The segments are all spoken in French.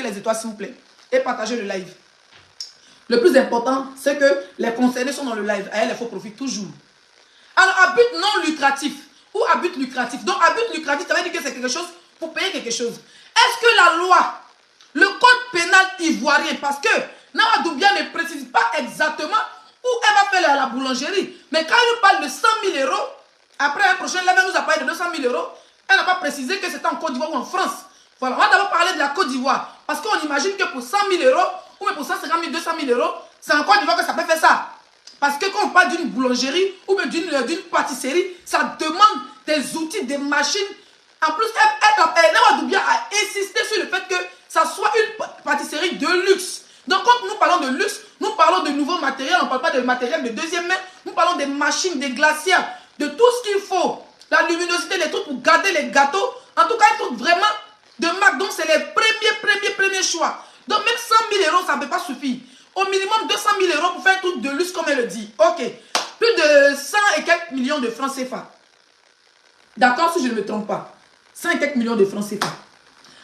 les étoiles, s'il vous plaît. Et partagez le live. Le plus important, c'est que les concernés sont dans le live. À elle, il faut profiter toujours. Alors, à but non lucratif ou à but lucratif. Donc, à but lucratif, ça veut dire que c'est quelque chose pour payer quelque chose. Est-ce que la loi, le code pénal ivoirien, parce que Nawa Doumbia ne précise pas exactement où elle va faire la boulangerie. Mais quand elle nous parle de 100 000 euros, après un prochain live, elle nous a parlé de 200 000 euros, elle n'a pas précisé que c'était en Côte d'Ivoire ou en France. Voilà, on va d'abord parler de la Côte d'Ivoire. Parce qu'on imagine que pour 100 000 euros, ou même pour 150 000, 200 000 euros, c'est en Côte d'Ivoire que ça peut faire ça. Parce que quand on parle d'une boulangerie ou même d'une pâtisserie, ça demande des outils, des machines. En plus, Nawa Doumbia a insisté sur le fait que ça soit une pâtisserie de luxe. Donc, quand nous parlons de luxe, nous parlons de nouveaux matériels. On ne parle pas de matériel de deuxième main. Nous parlons des machines, des glacières, de tout ce qu'il faut. La luminosité, les trucs pour garder les gâteaux. En tout cas, un truc vraiment de marque. Donc, c'est les premiers choix. Donc, même 100 000 euros, ça ne peut pas suffire. Au minimum 200 000 euros pour faire un truc de luxe, comme elle le dit. Ok. Plus de 100 et quelques millions de francs CFA. D'accord, si je ne me trompe pas. 100 et quelques millions de francs CFA.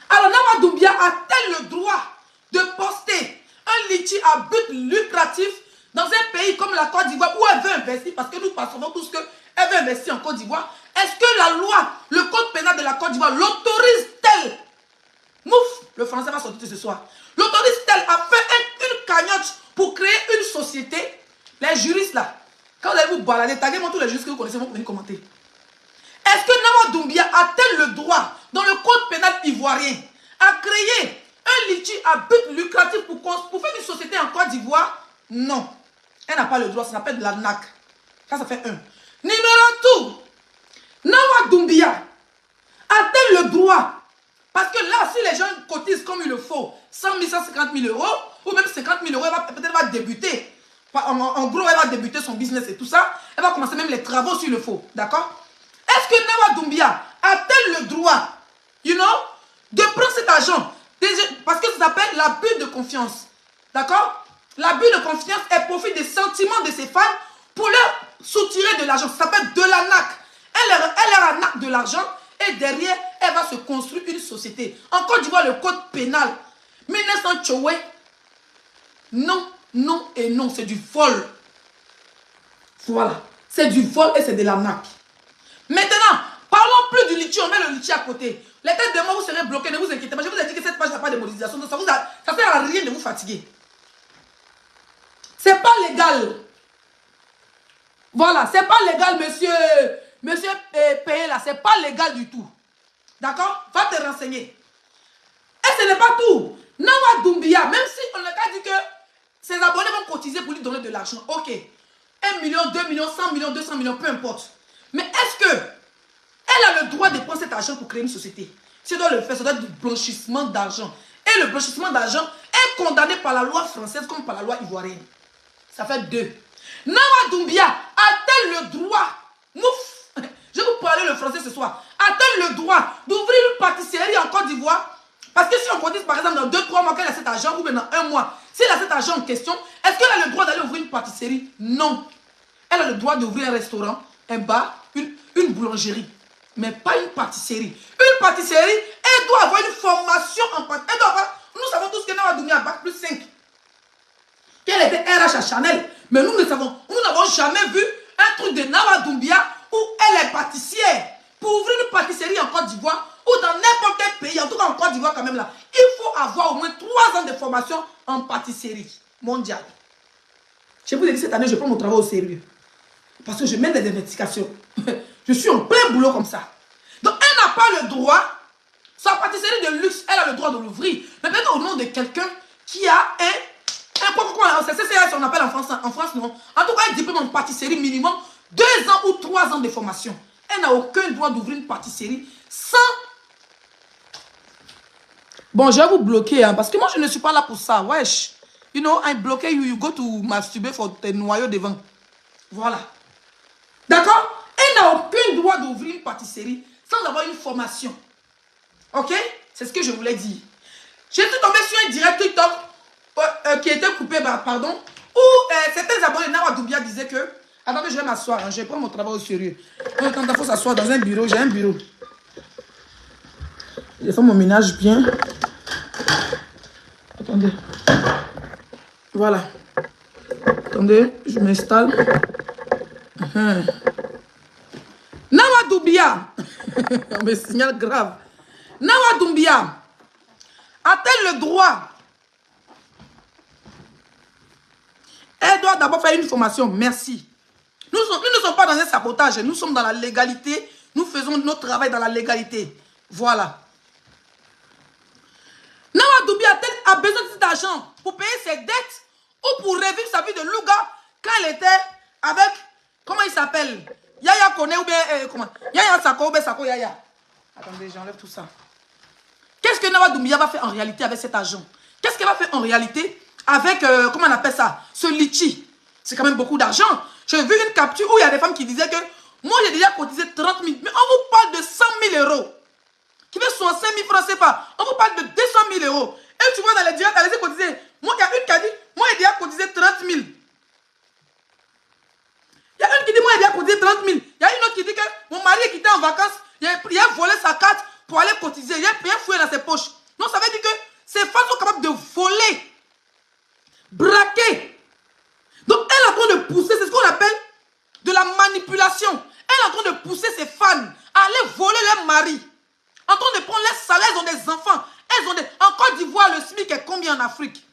Alors, Nawa Doumbia a-t-elle le droit de poster un litchi à but lucratif dans un pays comme la Côte d'Ivoire où elle veut investir, parce que nous pensons tous qu'elle veut investir en Côte d'Ivoire? Est-ce que la loi, le code pénal de la Côte d'Ivoire l'autorise-t-elle? Mouf, le français va sortir ce soir. L'autorise-t-elle à faire une cagnotte pour créer une société? Les juristes là, quand vous allez vous balader, taguez-moi tous les juristes que vous connaissez, vous venez commenter. Est-ce que Nawa Doumbia a-t-elle le droit, dans le code pénal ivoirien, à créer un litchi à but lucratif pour faire une société en Côte d'Ivoire? Non. Elle n'a pas le droit, ça s'appelle de l'arnaque. Ça fait un. Numéro 2, Nawa Doumbia a-t-elle le droit? Parce que là, si les gens cotisent comme il le faut, 100 000, 150 000 euros, ou même 50 000 euros, peut-être va débuter. En gros, elle va débuter son business et tout ça. Elle va commencer même les travaux s'il le faut. D'accord? Est-ce que Nawa Doumbia a-t-elle le droit, de prendre cet argent? Parce que ça s'appelle l'abus de confiance. D'accord? L'abus de confiance, elle profite des sentiments de ses fans pour leur soutirer de l'argent. Ça s'appelle de l'arnaque. Elle leur arnaque de l'argent et derrière, elle va se construire une société. En Côte d'Ivoire, le code pénal, 1900 Tchoué, non, non et non, c'est du vol. Voilà. C'est du vol et c'est de l'arnaque. Maintenant, parlons plus du litchi, on met le litchi à côté. Les têtes de moi, vous serez bloqués, ne vous inquiétez pas. Je vous ai dit que cette page n'a pas de monétisation, donc ça ne sert à rien de vous fatiguer. C'est pas légal. Voilà, c'est pas légal, monsieur payé là, c'est pas légal du tout. D'accord? Va te renseigner. Et ce n'est pas tout. Nawa Doumbia, même si on a dit que ses abonnés vont cotiser pour lui donner de l'argent, ok. 1 million, 2 millions, 100 millions, 200 millions, peu importe. Mais est-ce que elle a le droit de prendre cet argent pour créer une société? Si elle doit le faire, ça doit être du blanchissement d'argent. Et le blanchissement d'argent est condamné par la loi française comme par la loi ivoirienne. Ça fait 2. Nawa Doumbia a-t-elle le droit, mouf, je vais vous parler le français ce soir, a-t-elle le droit d'ouvrir une pâtisserie en Côte d'Ivoire? Parce que si on cotise par exemple dans 2-3 mois qu'elle a cet argent, ou bien dans 1 mois, si elle a cet argent en question, est-ce qu'elle a le droit d'aller ouvrir une pâtisserie? Non. Elle a le droit d'ouvrir un restaurant, un bar, une boulangerie, mais pas une pâtisserie. Une pâtisserie, elle doit avoir une formation en pâtisserie. Nous savons tous que Nawa Doumbia a bac plus 5. Qu'elle était RH à Chanel. Mais nous n'avons jamais vu un truc de Nawa Doumbia où elle est pâtissière. Pour ouvrir une pâtisserie en Côte d'Ivoire ou dans n'importe quel pays, en tout cas en Côte d'Ivoire quand même là, il faut avoir au moins 3 ans de formation en pâtisserie mondiale. Je vous ai dit cette année, je prends mon travail au sérieux. Parce que je mène des investigations. Je suis en plein boulot comme ça. Donc elle n'a pas le droit, sa pâtisserie de luxe, elle a le droit de l'ouvrir. Mais peut-être au nom de quelqu'un qui a c'est CCS on appelle en France non. En tout cas, un diplôme en pâtisserie minimum 2 ans ou 3 ans de formation. Elle n'a aucun droit d'ouvrir une pâtisserie sans... Bon, je vais vous bloquer, hein, parce que moi, je ne suis pas là pour ça. Wesh. You know, I block you go to masturber for tes noyaux devant. Voilà. D'accord? Elle n'a aucun droit d'ouvrir une pâtisserie sans avoir une formation. Ok? C'est ce que je voulais dire. J'ai tout tombé sur un direct TikTok qui était coupé, pardon, où certains abonnés Nawa Doumbia disaient que... Attendez, je vais m'asseoir, hein, je vais prendre mon travail au sérieux. Quand il faut s'asseoir dans un bureau, j'ai un bureau. Je fais mon ménage bien. Attendez. Voilà. Attendez, je m'installe. Nawa Doumbia. On me signale grave. Nawa Doumbia a-t-elle le droit? Elle doit d'abord faire une formation. Merci. Nous ne sommes pas dans un sabotage. Nous sommes dans la légalité. Nous faisons notre travail dans la légalité. Voilà. Nawa Doumbia a besoin de cet argent pour payer ses dettes ou pour revivre sa vie de Louga quand elle était avec, comment il s'appelle? Yaya Kone ou bien, comment? Yaya Sako ou bien Sako Yaya. Attendez, j'enlève tout ça. Qu'est-ce que Nawa Doumbia va faire en réalité avec cet argent? Qu'est-ce qu'elle va faire en réalité avec, comment on appelle ça? Ce litchi. C'est quand même beaucoup d'argent. J'ai vu une capture où il y a des femmes qui disaient que moi j'ai déjà cotisé 30 000. Mais on vous parle de 100 000 euros. Qui fait 65 000 francs CFA. On vous parle de 200 000 euros. Et tu vois dans les directs, elle a cotisé. Moi, il y a une qui a dit, moi j'ai déjà cotisé 30 000. Il y a une qui dit, moi j'ai déjà cotisé 30 000. Il y a une autre qui dit que mon mari qui était en vacances, il a volé sa carte pour aller cotiser. Il a fouillé dans ses poches. Donc ça veut dire que ces femmes sont capables de voler, braquer. Donc elle est en train de pousser, c'est ce qu'on appelle de la manipulation. Elle est en train de pousser ses fans à aller voler leur mari. En train de prendre les salaires, elles ont des enfants. Elles ont des... En Côte d'Ivoire, le SMIC est combien en Afrique?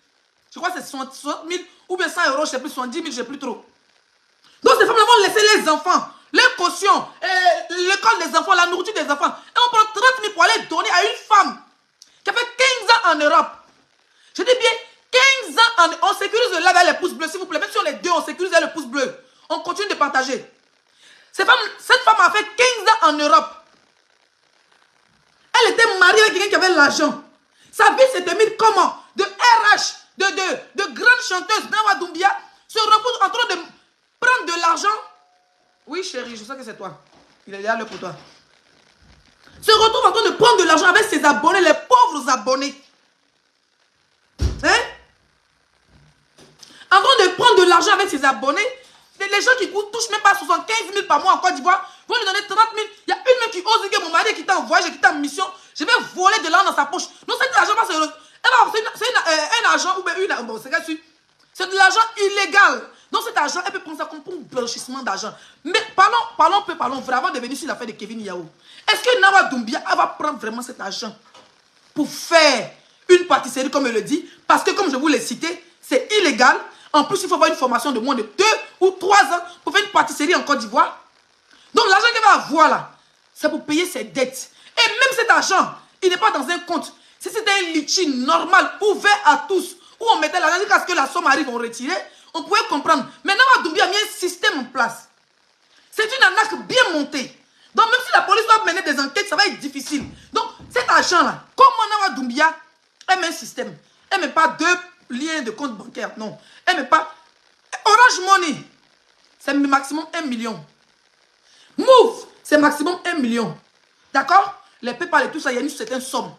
Je crois que c'est 60 000 ou bien 100 euros, je ne sais plus, 70 000, je ne sais plus trop. Donc ces femmes vont laisser les enfants, les cautions, l'école des enfants, la nourriture des enfants. Et on prend 30 000 pour aller donner à une femme qui a fait 15 ans en Europe. Je dis bien 15 ans, on sécurise le live avec les pouces bleus, s'il vous plaît. Même si on est deux, on sécurise avec le pouce bleu. On continue de partager. Cette femme a fait 15 ans en Europe. Elle était mariée avec quelqu'un qui avait l'argent. Sa vie se termine comment? De RH, de grande chanteuse, Nawa Doumbia, se repose en train de prendre de l'argent. Oui, chérie, je sais que c'est toi. Il est là pour toi. Se retrouve en train de prendre de l'argent avec ses abonnés, les pauvres abonnés. Hein? En train de prendre de l'argent avec ses abonnés. Les gens qui touchent même pas 75 000 par mois en Côte d'Ivoire vont lui donner 30 000. Il y a une même qui ose dire que mon mari qui était en voyage, qui était en mission, je vais voler de l'argent dans sa poche. Non, cet argent va se... C'est un argent ou bien une... Bon, c'est de l'argent illégal. Donc cet argent, elle peut prendre ça comme pour un blanchissement d'argent. Mais parlons vraiment de venir sur l'affaire de Kevin Yao. Est-ce que Nawa Doumbia va prendre vraiment cet argent pour faire une pâtisserie comme elle le dit? Parce que comme je vous l'ai cité, c'est illégal. En plus, il faut avoir une formation de moins de 2 ou 3 ans pour faire une pâtisserie en Côte d'Ivoire. Donc l'argent qu'elle va avoir là, c'est pour payer ses dettes. Et même cet argent, il n'est pas dans un compte. Si c'était un litchi normal, ouvert à tous, où on mettait l'argent jusqu'à ce que la somme arrive, on retirait, on pouvait comprendre. Mais Nawa Doumbia a mis un système en place. C'est une arnaque bien montée. Donc même si la police doit mener des enquêtes, ça va être difficile. Donc cet argent-là, comment Nawa Doumbia, elle met un système. Elle ne met pas 2 liens de compte bancaire, non. Elle ne met pas... Orange Money, c'est maximum 1 million. Move, c'est maximum 1 million. D'accord? Les PayPal et tout ça, il y a une certaine somme.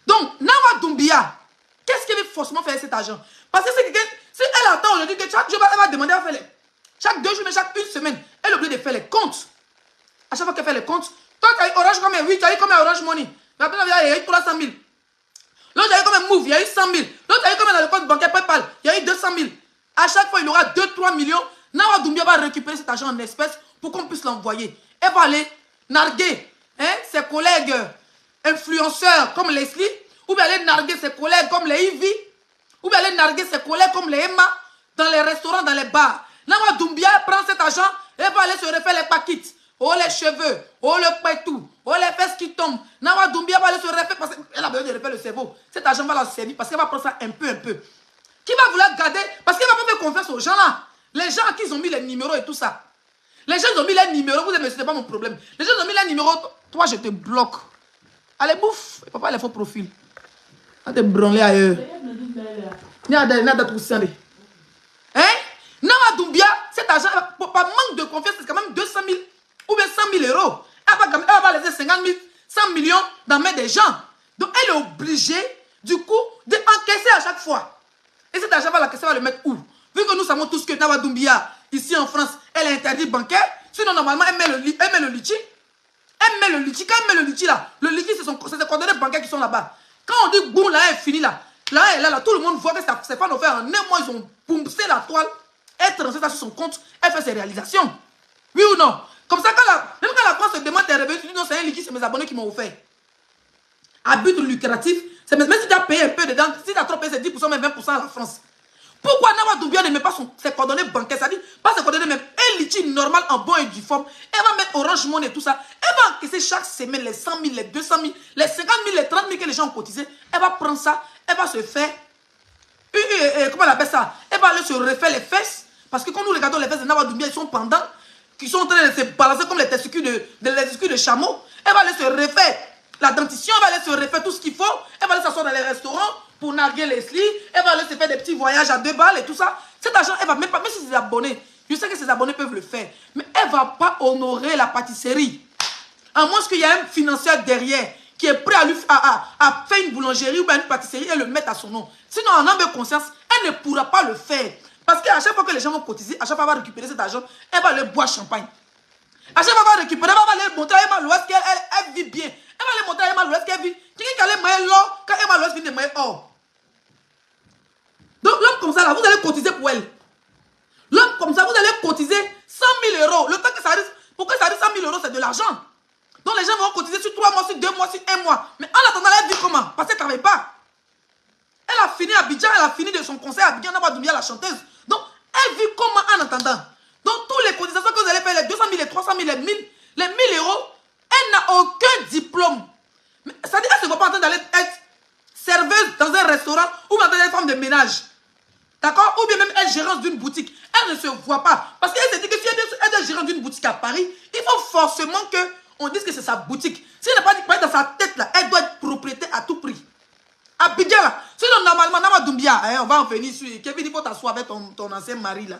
Donc, Nawa Doumbia, qu'est-ce qu'elle veut forcément faire avec cet argent? Parce que c'est quelqu'un... Si elle attend aujourd'hui que chaque jour, elle va demander à faire les... Chaque 2 jours, mais chaque 1 semaine, elle oublie de faire les comptes. À chaque fois qu'elle fait les comptes, toi, tu as eu Orange combien? Oui, tu as eu combien Orange Money? Maintenant, il y a eu 300 000. L'autre, il y a eu combien Move? Il y a eu 100 000. L'autre, il y a eu combien dans le compte bancaire PayPal? Il y a eu 200 000. À chaque fois, il aura 2-3 millions. Nawa Doumbia va récupérer cet argent en espèces pour qu'on puisse l'envoyer. Elle va aller narguer ses collègues influenceurs comme Leslie, ou bien aller narguer ses collègues comme les Ivy, ou bien aller narguer ses collègues comme les Emma, dans les restaurants, dans les bars. Nawa Doumbia prend cet argent et va aller se refaire les paquites. Oh les cheveux, oh le pétou, oh les fesses qui tombent. Nawa Doumbia va aller se refaire parce qu'elle a besoin de refaire le cerveau. Cet argent va la servir parce qu'elle va prendre ça un peu. Qui va vouloir garder? Parce qu'elle va pas faire confiance aux gens là. Les gens à qui ils ont mis les numéros et tout ça. Les gens ils ont mis les numéros. Vous aimez, ce n'est pas mon problème. Les gens ils ont mis les numéros. Toi, je te bloque. Allez, bouffe. Papa, les faux profils. On te branler ailleurs. Hein? Nawa Doumbia, cet argent, par manque de confiance, c'est quand même 200 000 ou bien 100 000 euros. Elle va laisser 50 000, 100 millions dans les mains des gens. Donc, elle est obligée, du coup, d'encaisser à chaque fois. Et cet argent, va le mettre où? Vu que nous savons tous que Nawa Doumbia, ici en France, elle est interdite bancaire. Sinon, normalement, elle met le litchi. Elle met le litchi. Quand elle met le litchi là, le litchi, c'est ses coordonnées bancaires qui sont là-bas. Quand on dit boum, là, elle finit là. Là, elle est là, tout le monde voit que c'est pas offert. En un mois, ils ont poussé la toile. Elle transmet ça sur son compte. Elle fait ses réalisations. Oui ou non? Comme ça, même quand la France se demande tes revenus, tu dis non, c'est un liquide, c'est mes abonnés qui m'ont offert. À but lucratif, même si tu as payé un peu dedans, si tu as trop payé, c'est 10%, mais 20% à la France. Pourquoi Nawa Doumbia ne met pas ses coordonnées bancaires? C'est-à-dire, pas ses coordonnées même, un liquide normal en bon et due forme. Elle va mettre Orange Money et tout ça. Elle va encaisser chaque semaine les 100 000, les 200 000, les 50 000, les 30 000 que les gens ont cotisé. Elle va prendre ça, elle va se faire, comment on appelle ça? Elle va aller se refaire les fesses. Parce que quand nous regardons les fesses de Nawa Doumbia, ils sont pendants, qui sont en train de se balancer comme les testicules de chameau. Elle va aller se refaire la dentition, elle va aller se refaire tout ce qu'il faut. Elle va aller s'asseoir dans les restaurants pour narguer Leslie. Elle va aller se faire des petits voyages à 2 balles et tout ça. Cet argent, elle va même pas, même si ses abonnés, je sais que ses abonnés peuvent le faire, mais elle ne va pas honorer la pâtisserie. À moins qu'il y ait un financier derrière qui est prêt à faire une boulangerie ou une pâtisserie et le mettre à son nom. Sinon, en âme de conscience, elle ne pourra pas le faire. Parce qu'à chaque fois que les gens vont cotiser, à chaque fois qu'elle va récupérer cet argent, elle va aller boire champagne. À chaque fois qu'elle va récupérer, elle va aller montrer à Emma Louest qu'elle vit bien. Elle va aller montrer à Emma Louest qu'elle vit. Quelqu'un qui allait mailler l'or quand Emma Louest vient de mailler or. Donc l'homme comme ça, là, vous allez cotiser pour elle. L'homme comme ça, vous allez cotiser 100 000 euros. Le temps que ça arrive, pourquoi ça arrive 100 000 euros, c'est de l'argent. Donc les gens vont cotiser sur 3 mois, sur 2 mois, sur 1 mois. Mais en attendant, elle vit comment? Parce qu'elle ne travaille pas. Elle a fini à Abidjan, elle a fini de son concert à Abidjan, Nawa Doumbia, la chanteuse. Donc, elle vit comment en attendant? Donc, toutes les cotisations que vous allez faire, les 200 000, les 300 000, les 1000 euros, elle n'a aucun diplôme. C'est-à-dire qu'elle ne se voit pas en train d'aller être serveuse dans un restaurant ou dans une femme de ménage. D'accord? Ou bien même être gérante d'une boutique. Elle ne se voit pas. Parce qu'elle se dit que si elle est gérante d'une boutique à Paris, il faut forcément qu'on dise que c'est sa boutique. Si elle n'a pas dit dans sa tête, là, elle doit être propriétaire à tout prix. Abidjan là. Sinon, normalement, Nawa Doumbia, on va en venir sur. Kevin, il faut t'asseoir avec ton ancien mari là.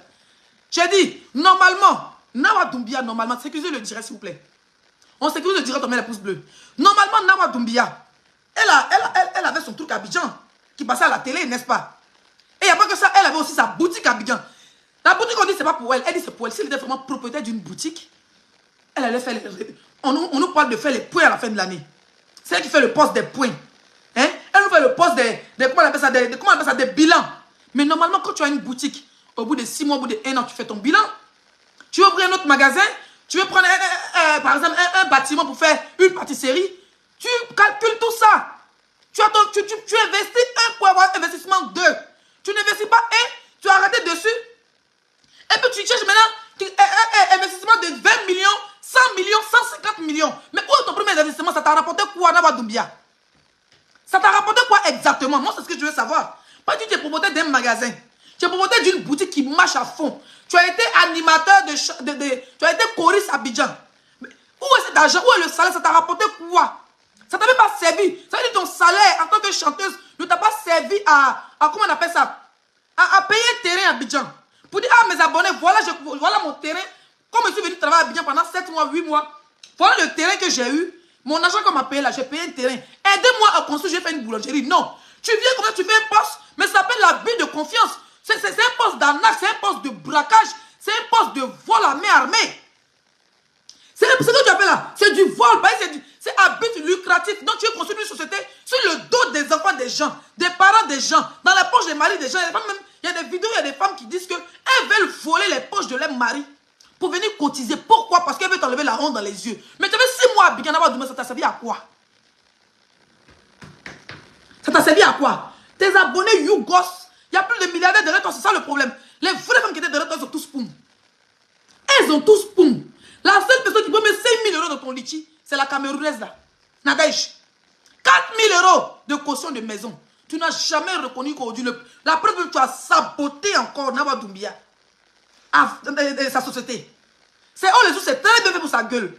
J'ai dit, normalement, Nawa Doumbia, normalement, sécurisez le direct s'il vous plaît. On sécurise le direct, on met la pouce bleue. Normalement, Nawa Doumbia, elle avait son truc à Abidjan, qui passait à la télé, n'est-ce pas? Et il n'y a pas que ça, elle avait aussi sa boutique à Abidjan. La boutique, on dit, c'est pas pour elle. Elle dit, c'est pour elle. Si elle était vraiment propriétaire d'une boutique, elle allait faire les. On nous parle de faire les points à la fin de l'année. C'est elle qui fait le poste des points. Hein? Elle nous fait le poste comment on appelle ça, des bilans. Mais normalement, quand tu as une boutique, au bout de 6 mois, au bout de 1 an, tu fais ton bilan. Tu veux ouvrir un autre magasin, tu veux prendre par exemple un bâtiment pour faire une pâtisserie. Tu calcules tout ça. Tu investis 1 pour avoir investissement 2. Tu n'investis pas 1, tu as arrêté dessus. Et puis tu cherches maintenant investissement de 20 millions, 100 millions, 150 millions. Mais où est ton premier investissement? Ça t'a rapporté quoi, Nawa Doumbia? Ça t'a rapporté quoi exactement? Moi, c'est ce que je veux savoir. Pas tu t'es promoteur d'un magasin. Tu es promoteur d'une boutique qui marche à fond. Tu as été animateur tu as été choriste à Abidjan. Mais où est cet argent? Où est le salaire? Ça t'a rapporté quoi? Ça t'a même pas servi. Ça veut dire que ton salaire en tant que chanteuse ne t'a pas servi à comment on appelle ça? À payer un terrain à Abidjan. Pour dire à mes abonnés, voilà mon terrain. Comme je suis venu travailler à Abidjan pendant 7 mois, 8 mois. Voilà le terrain que j'ai eu. Mon argent qu'on m'a payé là, j'ai payé un terrain. Aidez-moi à construire, j'ai fait une boulangerie. Non. Tu viens comme ça, tu fais un poste, mais ça s'appelle l'abus de confiance. C'est un poste d'arnaque, c'est un poste de braquage, c'est un poste de vol à main armée. C'est ce que tu appelles là. C'est du vol, c'est à but lucratif. Donc tu veux construire une société sur le dos des enfants des gens, des parents des gens, dans la poche des maris des gens. Il y a des vidéos, il y a des femmes qui disent qu'elles veulent voler les poches de leur mari pour venir cotiser. Pourquoi? Parce qu'elle veut t'enlever la honte dans les yeux. Mais tu avais 6 mois à Abidjan, ça t'a servi à quoi? Ça t'a servi à quoi? Tes abonnés YouGos, il y a plus de milliardaires derrière toi, c'est ça le problème. Les vraies femmes qui étaient derrière toi, ils ont tous poum. Elles ont tous poum. La seule personne qui peut mettre 5 000 euros dans ton litchi, c'est la Camerounaise là. Nadège. 4 000 euros de caution de maison. Tu n'as jamais reconnu qu'aujourd'hui, la preuve que tu as saboté encore Nawa Doumbia, sa société. C'est c'est très bien fait pour sa gueule.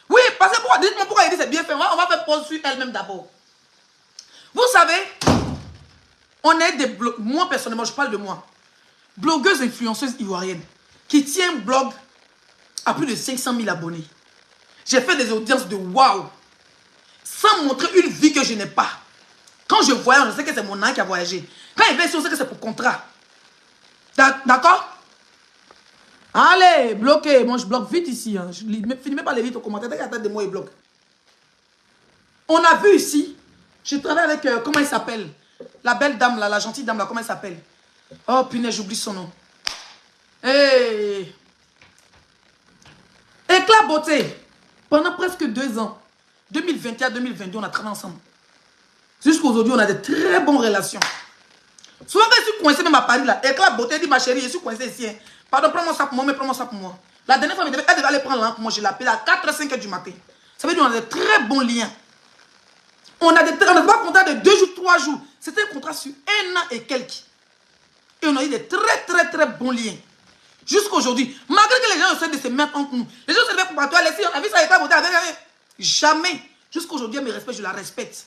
Oui, parce que dites-moi pourquoi il dit c'est bien fait. On va faire pause sur elle-même d'abord. Vous savez, on est des moi personnellement, je parle de moi, blogueuse influenceuse ivoirienne qui tient un blog à plus de 500 000 abonnés. J'ai fait des audiences de waouh, sans montrer une vie que je n'ai pas. Quand je voyage, je sais que c'est mon âme qui a voyagé. Quand il vient ici, on sait que c'est pour contrat. D'accord? Allez, bloquez. Moi, je bloque vite ici. Hein. Je ne finis même pas les vite aux commentaires. Dès qu'il y a tête de moi, il bloque. On a vu ici, je travaille avec, comment il s'appelle? La belle dame là, la gentille dame là, comment elle s'appelle? Oh punaise, j'oublie son nom. Hey. Éclat beauté. Pendant presque 2 ans, 2021 à 2022, on a travaillé ensemble. Jusqu'aujourd'hui, on a de très bonnes relations. Souvent, quand je suis coincé même à Paris, là, Éclat beauté, elle dit ma chérie, je suis coincé ici. Hein. Pardon, prends-moi ça pour moi, mais prends-moi ça pour moi. La dernière fois, elle devait aller prendre l'an pour moi. Je l'appelle à 4h-5h du matin. Ça veut dire qu'on a de très bons liens. On n'a pas un contrat de 2 jours, 3 jours. C'était un contrat sur 1 an et quelques. Et on a eu de très bons liens. Jusqu'aujourd'hui, malgré que les gens essaient de se mettre entre nous, les gens se mettent pour toi, laissez, on a vu ça, Éclat beauté avec. Jamais. Jusqu'aujourd'hui, elle me respecte, je la respecte.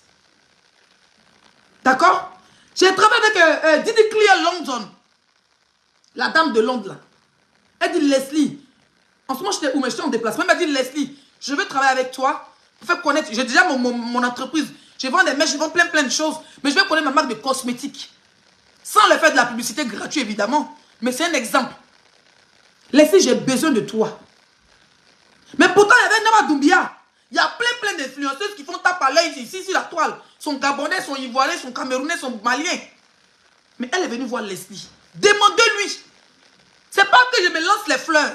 D'accord? J'ai travaillé avec Didi Clear London. La dame de Londres, là. Elle dit, Leslie, en ce moment, j'étais où? Mais j'étais en déplacement. Elle m'a dit, Leslie, je veux travailler avec toi pour faire connaître. J'ai déjà mon entreprise. Je vends des mèches, je vends plein de choses. Mais je vais connaître ma marque de cosmétiques. Sans le faire de la publicité gratuite, évidemment. Mais c'est un exemple. Leslie, j'ai besoin de toi. Mais pourtant, il y avait Nama Doumbia. Il y a plein d'influenceuses qui font tape à l'œil ici sur la toile. Sont gabonais, sont ivoiriens, sont camerounais, sont maliens. Mais elle est venue voir Leslie. Demandez-lui. C'est pas que je me lance les fleurs.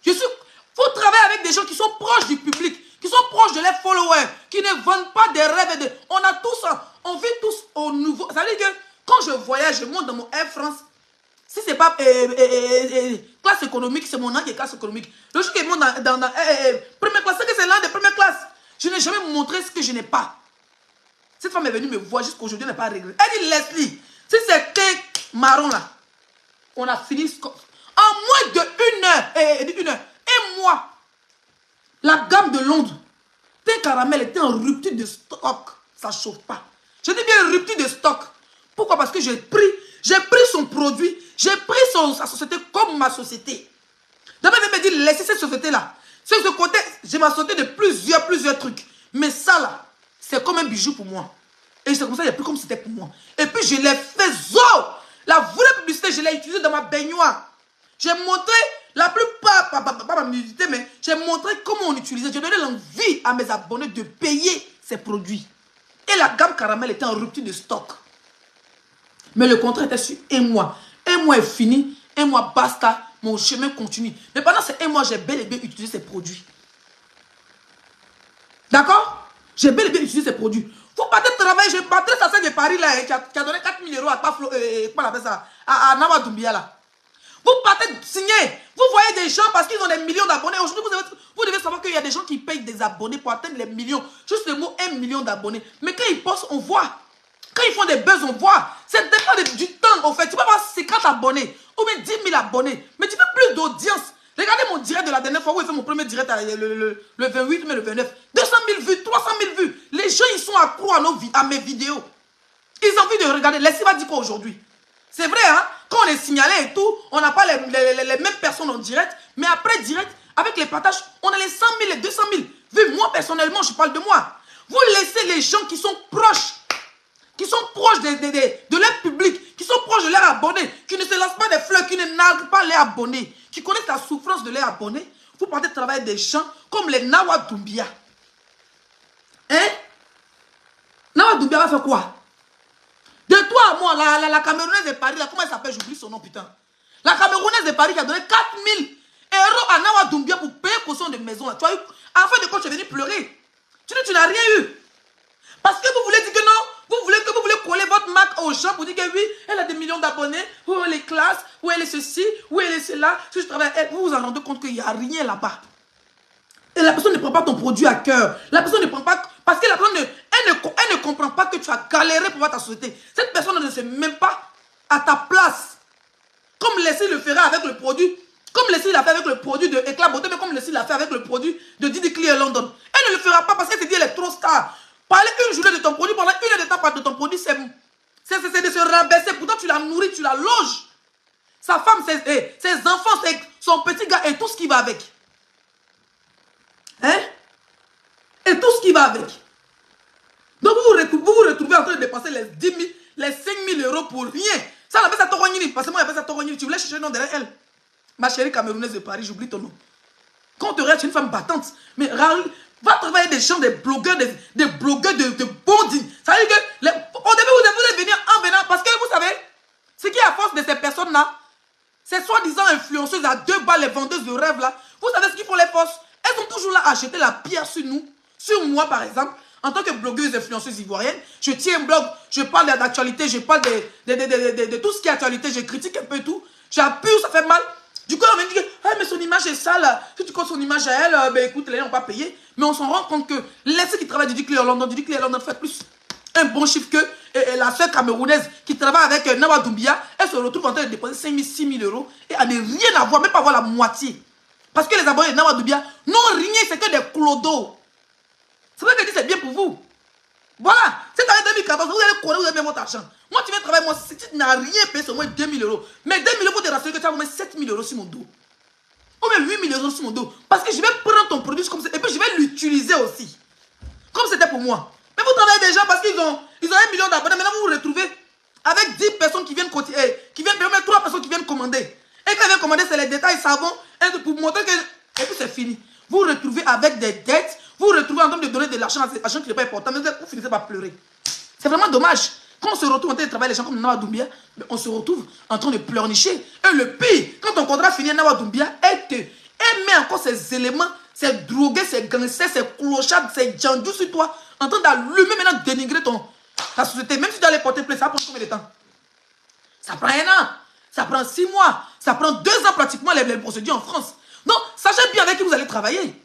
Faut travailler avec des gens qui sont proches du public, qui sont proches de leurs followers, qui ne vendent pas des rêves. On a tous, on vit tous au nouveau. Ça veut dire que quand je voyage, je monte dans mon Air France. Si c'est pas classe économique, c'est mon nom qui est classe économique. Le jour qu'il monte dans première classe, c'est que c'est l'un des premières classes. Je n'ai jamais montré ce que je n'ai pas. Cette femme est venue me voir jusqu'aujourd'hui, elle n'a pas réglé. Elle dit, Leslie, si c'est qu'un marron là, on a fini en moins de 1 heure, 1 mois. La gamme de Londres, tes caramels étaient en rupture de stock. Ça ne chauffe pas. Je dis bien rupture de stock. Pourquoi? Parce que j'ai pris son produit, j'ai pris sa société comme ma société. D'abord, elle me dit, laissez cette société-là. Sur ce côté, j'ai ma société de plusieurs trucs. Mais ça là, c'est comme un bijou pour moi. Et c'est comme ça, il n'y a plus comme c'était pour moi. Et puis, je l'ai fait la vraie publicité, je l'ai utilisée dans ma baignoire. J'ai montré, la plupart, pas ma publicité, mais j'ai montré comment on utilisait. J'ai donné l'envie à mes abonnés de payer ces produits. Et la gamme caramel était en rupture de stock. Mais le contrat était sur 1 mois. 1 mois est fini, 1 mois basta, mon chemin continue. Mais pendant ces 1 mois, j'ai bel et bien utilisé ces produits. D'accord? J'ai bel et bien utilisé ces produits. Faut pas te travailler, j'ai battu ça de Paris là, qui a donné 4 000 € à Paflo, comment on appelle ça, à Nama Doumbia là. Vous partez signer, vous voyez des gens parce qu'ils ont des millions d'abonnés. Aujourd'hui, vous devez savoir qu'il y a des gens qui payent des abonnés pour atteindre les millions. Juste le mot 1 million d'abonnés. Mais quand ils postent, on voit. Quand ils font des buzz, on voit. Ça dépend du temps, en fait. Tu peux avoir 50 abonnés ou bien 10 000 abonnés. Mais tu veux plus d'audience. Regardez mon direct de la dernière fois où j'ai fait mon premier direct le 28 mai, le 29. 200 000 vues, 300 000 vues. Les gens, ils sont accros à mes vidéos. Ils ont envie de regarder. Laissez moi dire quoi aujourd'hui? C'est vrai, hein? Quand on est signalé et tout, on n'a pas les mêmes personnes en direct. Mais après direct, avec les partages, on a les 100 000, les 200 000 vues. Moi, personnellement, je parle de moi. Vous laissez les gens qui sont proches de leur public, qui sont proches de leurs abonnés, qui ne se lancent pas des fleurs, qui ne narguent pas leurs abonnés, qui connaissent la souffrance de leurs abonnés. Vous partez travailler des gens comme les Nama Doumbia. Hein? Nama Doumbia va faire quoi? De toi à moi, la Camerounaise de Paris, là, comment elle s'appelle? J'oublie son nom, putain. La Camerounaise de Paris qui a donné 4 000 € à Nama Doumbia pour payer caution de maison. Là. Tu as eu, en fin de compte, tu es venu pleurer. Tu n'as rien eu. Parce que vous voulez dire que non, vous voulez coller votre marque aux gens pour dire que oui, elle a des millions d'abonnés, où elle est classe, où elle est ceci, où elle est cela. Si je travaille, vous vous en rendez compte qu'il n'y a rien là-bas. Et la personne ne prend pas ton produit à cœur. La personne ne prend pas, parce que la personne elle ne comprend pas que tu as galéré pour voir ta société. Cette personne ne sait même pas à ta place. Comme Leslie le fera avec le produit, comme Leslie l'a fait avec le produit de Éclat Beauté, mais comme Leslie l'a fait avec le produit de Didi Clear London. Elle ne le fera pas parce qu'elle se dit elle est trop star. Parler une journée de ton produit, pendant 1 heure de temps de ton produit, c'est de se rabaisser. Pourtant, tu la nourris, tu la loges. Sa femme, ses enfants, son petit gars et tout ce qui va avec. Hein? Et tout ce qui va avec. Donc, vous vous retrouvez en train de dépenser les 10 000, les 5 000 € pour rien. Ça, on appelle ça Torognini. Parce que moi, on appelle ça Torognini. Tu voulais chercher le nom derrière elle. Ma chérie camerounaise de Paris, j'oublie ton nom. Quand on te regarde, tu es une femme battante. Mais va travailler des gens, des blogueurs de bons dignes. Ça veut dire que au début, vous venir en venant, parce que vous savez, ce qui est à force de ces personnes-là, ces soi-disant influenceuses à 2 balles, les vendeuses de rêves là, vous savez ce qu'il faut les forces? Elles sont toujours là à jeter la pierre sur nous, sur moi par exemple, en tant que blogueuse influenceuse ivoirienne. Je tiens un blog, je parle d'actualité, je parle de tout ce qui est actualité, je critique un peu tout, j'appuie, ça fait mal. Du coup, on me dit que ah, mais son image est sale, si tu comptes son image à elle, ben écoute, les gens n'ont pas payé. Mais on s'en rend compte que les ceux qui travaillent du Duc London, fait plus un bon chiffre que la soeur camerounaise qui travaille avec Nawa Doumbia, elle se retrouve en train de déposer 5 000, 6 000 euros et elle n'a rien à voir, même pas voir la moitié. Parce que les abonnés de Nawa Doumbia n'ont rien, c'est que des clodos. C'est vrai que je dis c'est bien pour vous. Voilà, cette année 2014, vous allez connaître, vous avez bien votre argent. Moi, tu viens travailler, moi, si tu n'as rien payé, c'est au moins 2 000 euros. Mais 2 000 euros, pour te rassurer que tu as au moins 7 000 euros sur mon dos. Ou même 8 000 euros sur mon dos. Parce que je vais prendre ton produit comme ça et puis je vais l'utiliser aussi. Comme c'était pour moi. Mais vous travaillez déjà parce qu'ils ont 1 million d'abonnés. Maintenant, vous vous retrouvez avec 10 personnes qui viennent même 3 personnes qui viennent commander. Et quand ils viennent commander, c'est les détails savants pour montrer que... Et puis c'est fini. Vous vous retrouvez avec des dettes. Vous vous retrouvez en train de donner de l'argent à ces gens qui n'est pas important. Mais vous finissez par pleurer. C'est vraiment dommage. Quand on se retrouve en train de travailler les gens comme Nawa Doumbia, on se retrouve en train de pleurnicher. Et le pire, quand ton contrat finit, Nawa Doumbia, elle met encore ces éléments, ces drogués, ces gangsters, ces clochards, ces djandous sur toi, en train d'allumer maintenant, dénigrer ta société. Même si tu dois les porter plainte, ça prend combien de temps? Ça prend 1 an, ça prend 6 mois, ça prend 2 ans pratiquement les procédures en France. Donc, sachez bien avec qui vous allez travailler.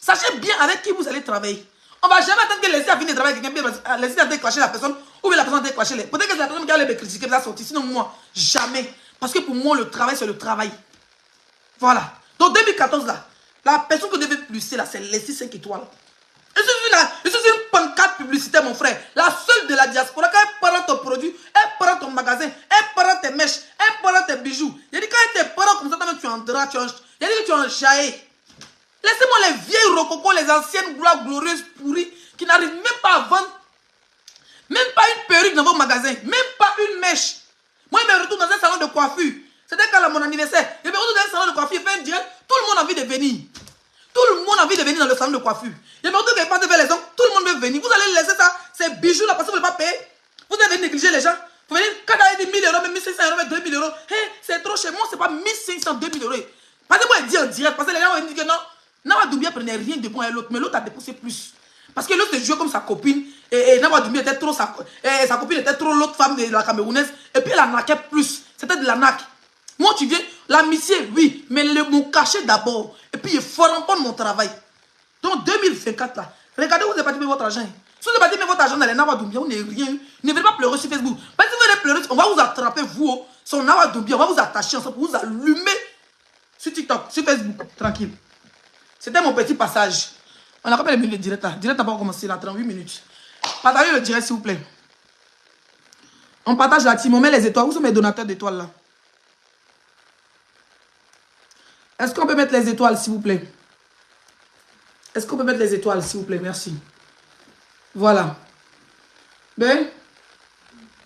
Sachez bien avec qui vous allez travailler. On ne va jamais attendre que les à finir de travailler avec quelqu'un, laisser à déclencher la personne, ou bien la personne déclencher les. Peut-être que c'est la personne qui allait me critiquer de la sortie, sinon moi, jamais. Parce que pour moi, le travail, c'est le travail. Voilà. Donc 2014, là, la personne que vous devez plus, là, c'est Leslie 5 étoiles. Je suis une pancarte publicitaire, mon frère. La seule de la diaspora, quand elle prend ton produit, elle prend ton magasin, elle prend tes mèches, elle prend tes bijoux. Il y a dit, quand elle te prend comme ça, tu es en drap, il y a dit que tu es en jaillet. Laissez-moi les vieilles rococos, les anciennes gloires glorieuses pourries qui n'arrivent même pas à vendre. Même pas une perruque dans vos magasins. Même pas une mèche. Moi, je me retrouve dans un salon de coiffure. C'était quand mon anniversaire. Je me retrouve dans un salon de coiffure. Je fais un direct. Tout le monde a envie de venir. Tout le monde a envie de venir dans le salon de coiffure. Je me retrouve quelque part vers les hommes. Tout le monde veut venir. Vous allez laisser ça, ces bijoux-là, parce que vous ne voulez pas payer. Vous allez négliger les gens. Vous venez, quand vous avez dit 1 000 euros, même 1 500 euros, même 2 000 euros. Hey, c'est trop chez moi, c'est pas 1 500, 2 000 euros. Passez-moi dire en direct. Parce que les gens vont dire que non. Nawa Doumbia prenait rien de bon à l'autre, mais l'autre a dépensé plus. Parce que l'autre se jouait comme sa copine, et Nawa Doumbia était trop sa copine était trop l'autre femme de la camerounaise, et puis elle arnaquait plus. C'était de l'arnaque. Moi, tu viens, l'amitié, oui, mais mon cachet d'abord, et puis il faut remplir mon travail. Donc 2024 là, regardez où vous avez parti mettre votre argent. Si vous avez parti mettre votre argent dans les Nawa Doumbia, on n'est rien. Ne venez pas pleurer sur Facebook. Parce que si vous venez pleurer, on va vous attraper, vous, sur Nawa Doumbia, on va vous attacher ensemble pour vous allumer sur TikTok, sur Facebook, tranquille. C'était mon petit passage. On a combien de minutes de direct là? Direct n'a pas commencé là, 38 minutes. Partagez le direct s'il vous plaît. On partage la team, on met les étoiles. Où sont mes donateurs d'étoiles là? Est-ce qu'on peut mettre les étoiles s'il vous plaît? Est-ce qu'on peut mettre les étoiles s'il vous plaît? Merci. Voilà. Ben,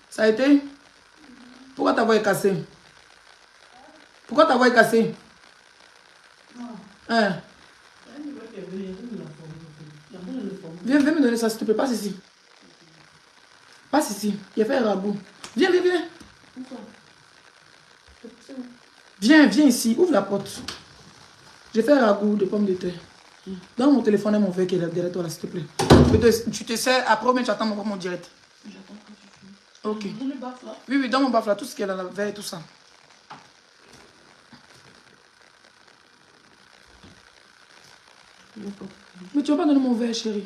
ça a été? Pourquoi ta voix est cassée? Pourquoi ta voix est cassée? Hein? Viens me donner ça, s'il te plaît. Passe ici. Passe ici. Il a fait un ragoût. Viens. Viens ici. Ouvre la porte. J'ai fait un ragoût de pommes de terre. Dans mon téléphone et mon verre qui est derrière toi, là, s'il te plaît. Tu te sers. Après, mais tu attends mon direct. Ok. Oui, dans mon baf là, tout ce qui est là, la verre et tout ça. Mais tu vas pas donner mon verre, chérie.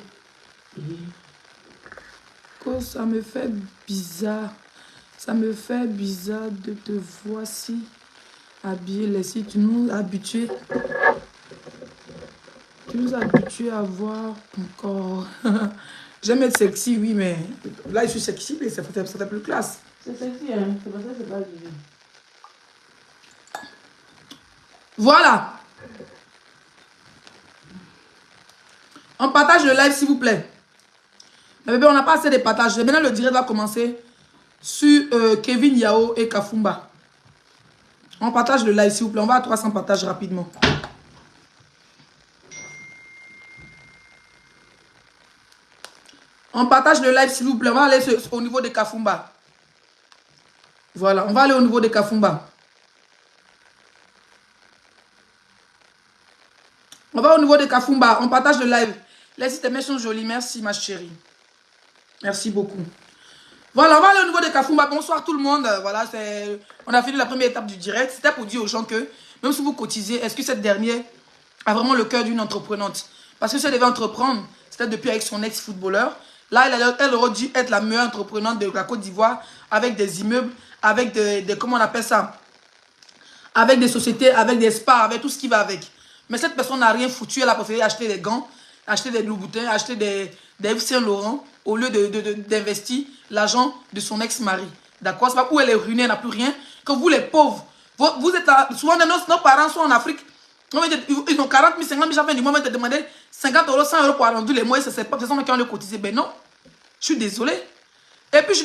Oh, ça me fait bizarre. Ça me fait bizarre de te voir si habillée. Laissez, tu nous as habitués. Tu nous as habitués à voir ton corps. J'aime être sexy, oui, mais là, je suis sexy, mais ça fait plus classe. C'est sexy, hein. C'est pas ça, c'est pas du... Voilà. On partage le live, s'il vous plaît. Mais bébé, on n'a pas assez de partage. Maintenant, le direct va commencer sur Kevin Yao et Kafumba. On partage le live, s'il vous plaît. On va à 300 partages rapidement. On partage le live, s'il vous plaît. On va aller au niveau de Kafumba. Voilà, on va aller au niveau de Kafumba. On va au niveau de Kafumba. On partage le live. Les tes sont jolies. Merci, ma chérie. Merci beaucoup. Voilà, on va aller au niveau de Kafumba. Bonsoir tout le monde. Voilà, on a fini la première étape du direct. C'était pour dire aux gens que, même si vous cotisez, est-ce que cette dernière a vraiment le cœur d'une entreprenante? Parce que si elle devait entreprendre, c'était depuis avec son ex-footballeur. Là, elle aurait dû être la meilleure entreprenante de la Côte d'Ivoire avec des immeubles, avec des comment on appelle ça? Avec des sociétés, avec des spas, avec tout ce qui va avec. Mais cette personne n'a rien foutu. Elle a préféré acheter des gants, acheter des Louboutins, acheter des Yves Saint Laurent au lieu d'investir l'argent de son ex-mari. D'accord? C'est pas où elle est ruinée, elle n'a plus rien. Que vous, les pauvres, vous êtes là, souvent nos parents sont en Afrique. Ils ont 40 000, 50 000, chaque fin du mois, ils te demander 50 €, 100 € pour arrondir les mois. C'est pas qui ont le cotisé. Ben non, je suis désolé. Et puis,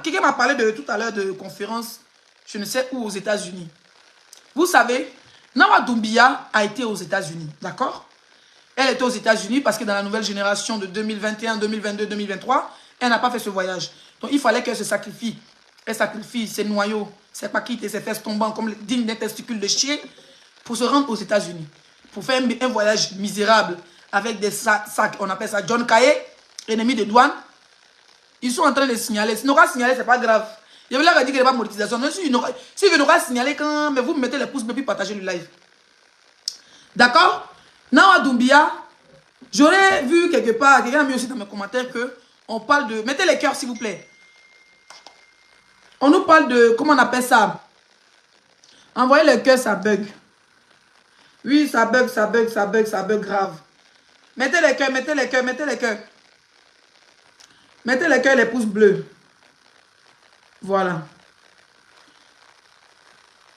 quelqu'un m'a parlé de tout à l'heure de conférence, je ne sais où, aux États-Unis. Vous savez, Nawa Doumbia a été aux États-Unis, d'accord? Elle était aux États-Unis parce que dans la nouvelle génération de 2021, 2022, 2023, elle n'a pas fait ce voyage. Donc, il fallait qu'elle se sacrifie. Elle sacrifie ses noyaux, ses paquets et ses fesses tombantes comme dignes d'un testicule de chien pour se rendre aux États-Unis. Pour faire un voyage misérable avec des sacs, on appelle ça John Kaye, ennemi de douane. Ils sont en train de signaler. Si n'aura signalé, c'est pas grave. Il y avait là qui dit qu'il n'y a pas de monétisation. Si il n'aura signalé quand, mais vous mettez les pouces bleus puis partagez le live. D'accord? Nawa Doumbia, j'aurais vu quelque part, quelqu'un a mis aussi dans mes commentaires que on parle de... Mettez les cœurs s'il vous plaît. On nous parle de... Comment on appelle ça? Envoyez les cœurs, ça bug. Oui, ça bug, ça bug, ça bug, ça bug grave. Mettez les cœurs, mettez les cœurs, mettez les cœurs. Mettez les cœurs, les pouces bleus. Voilà.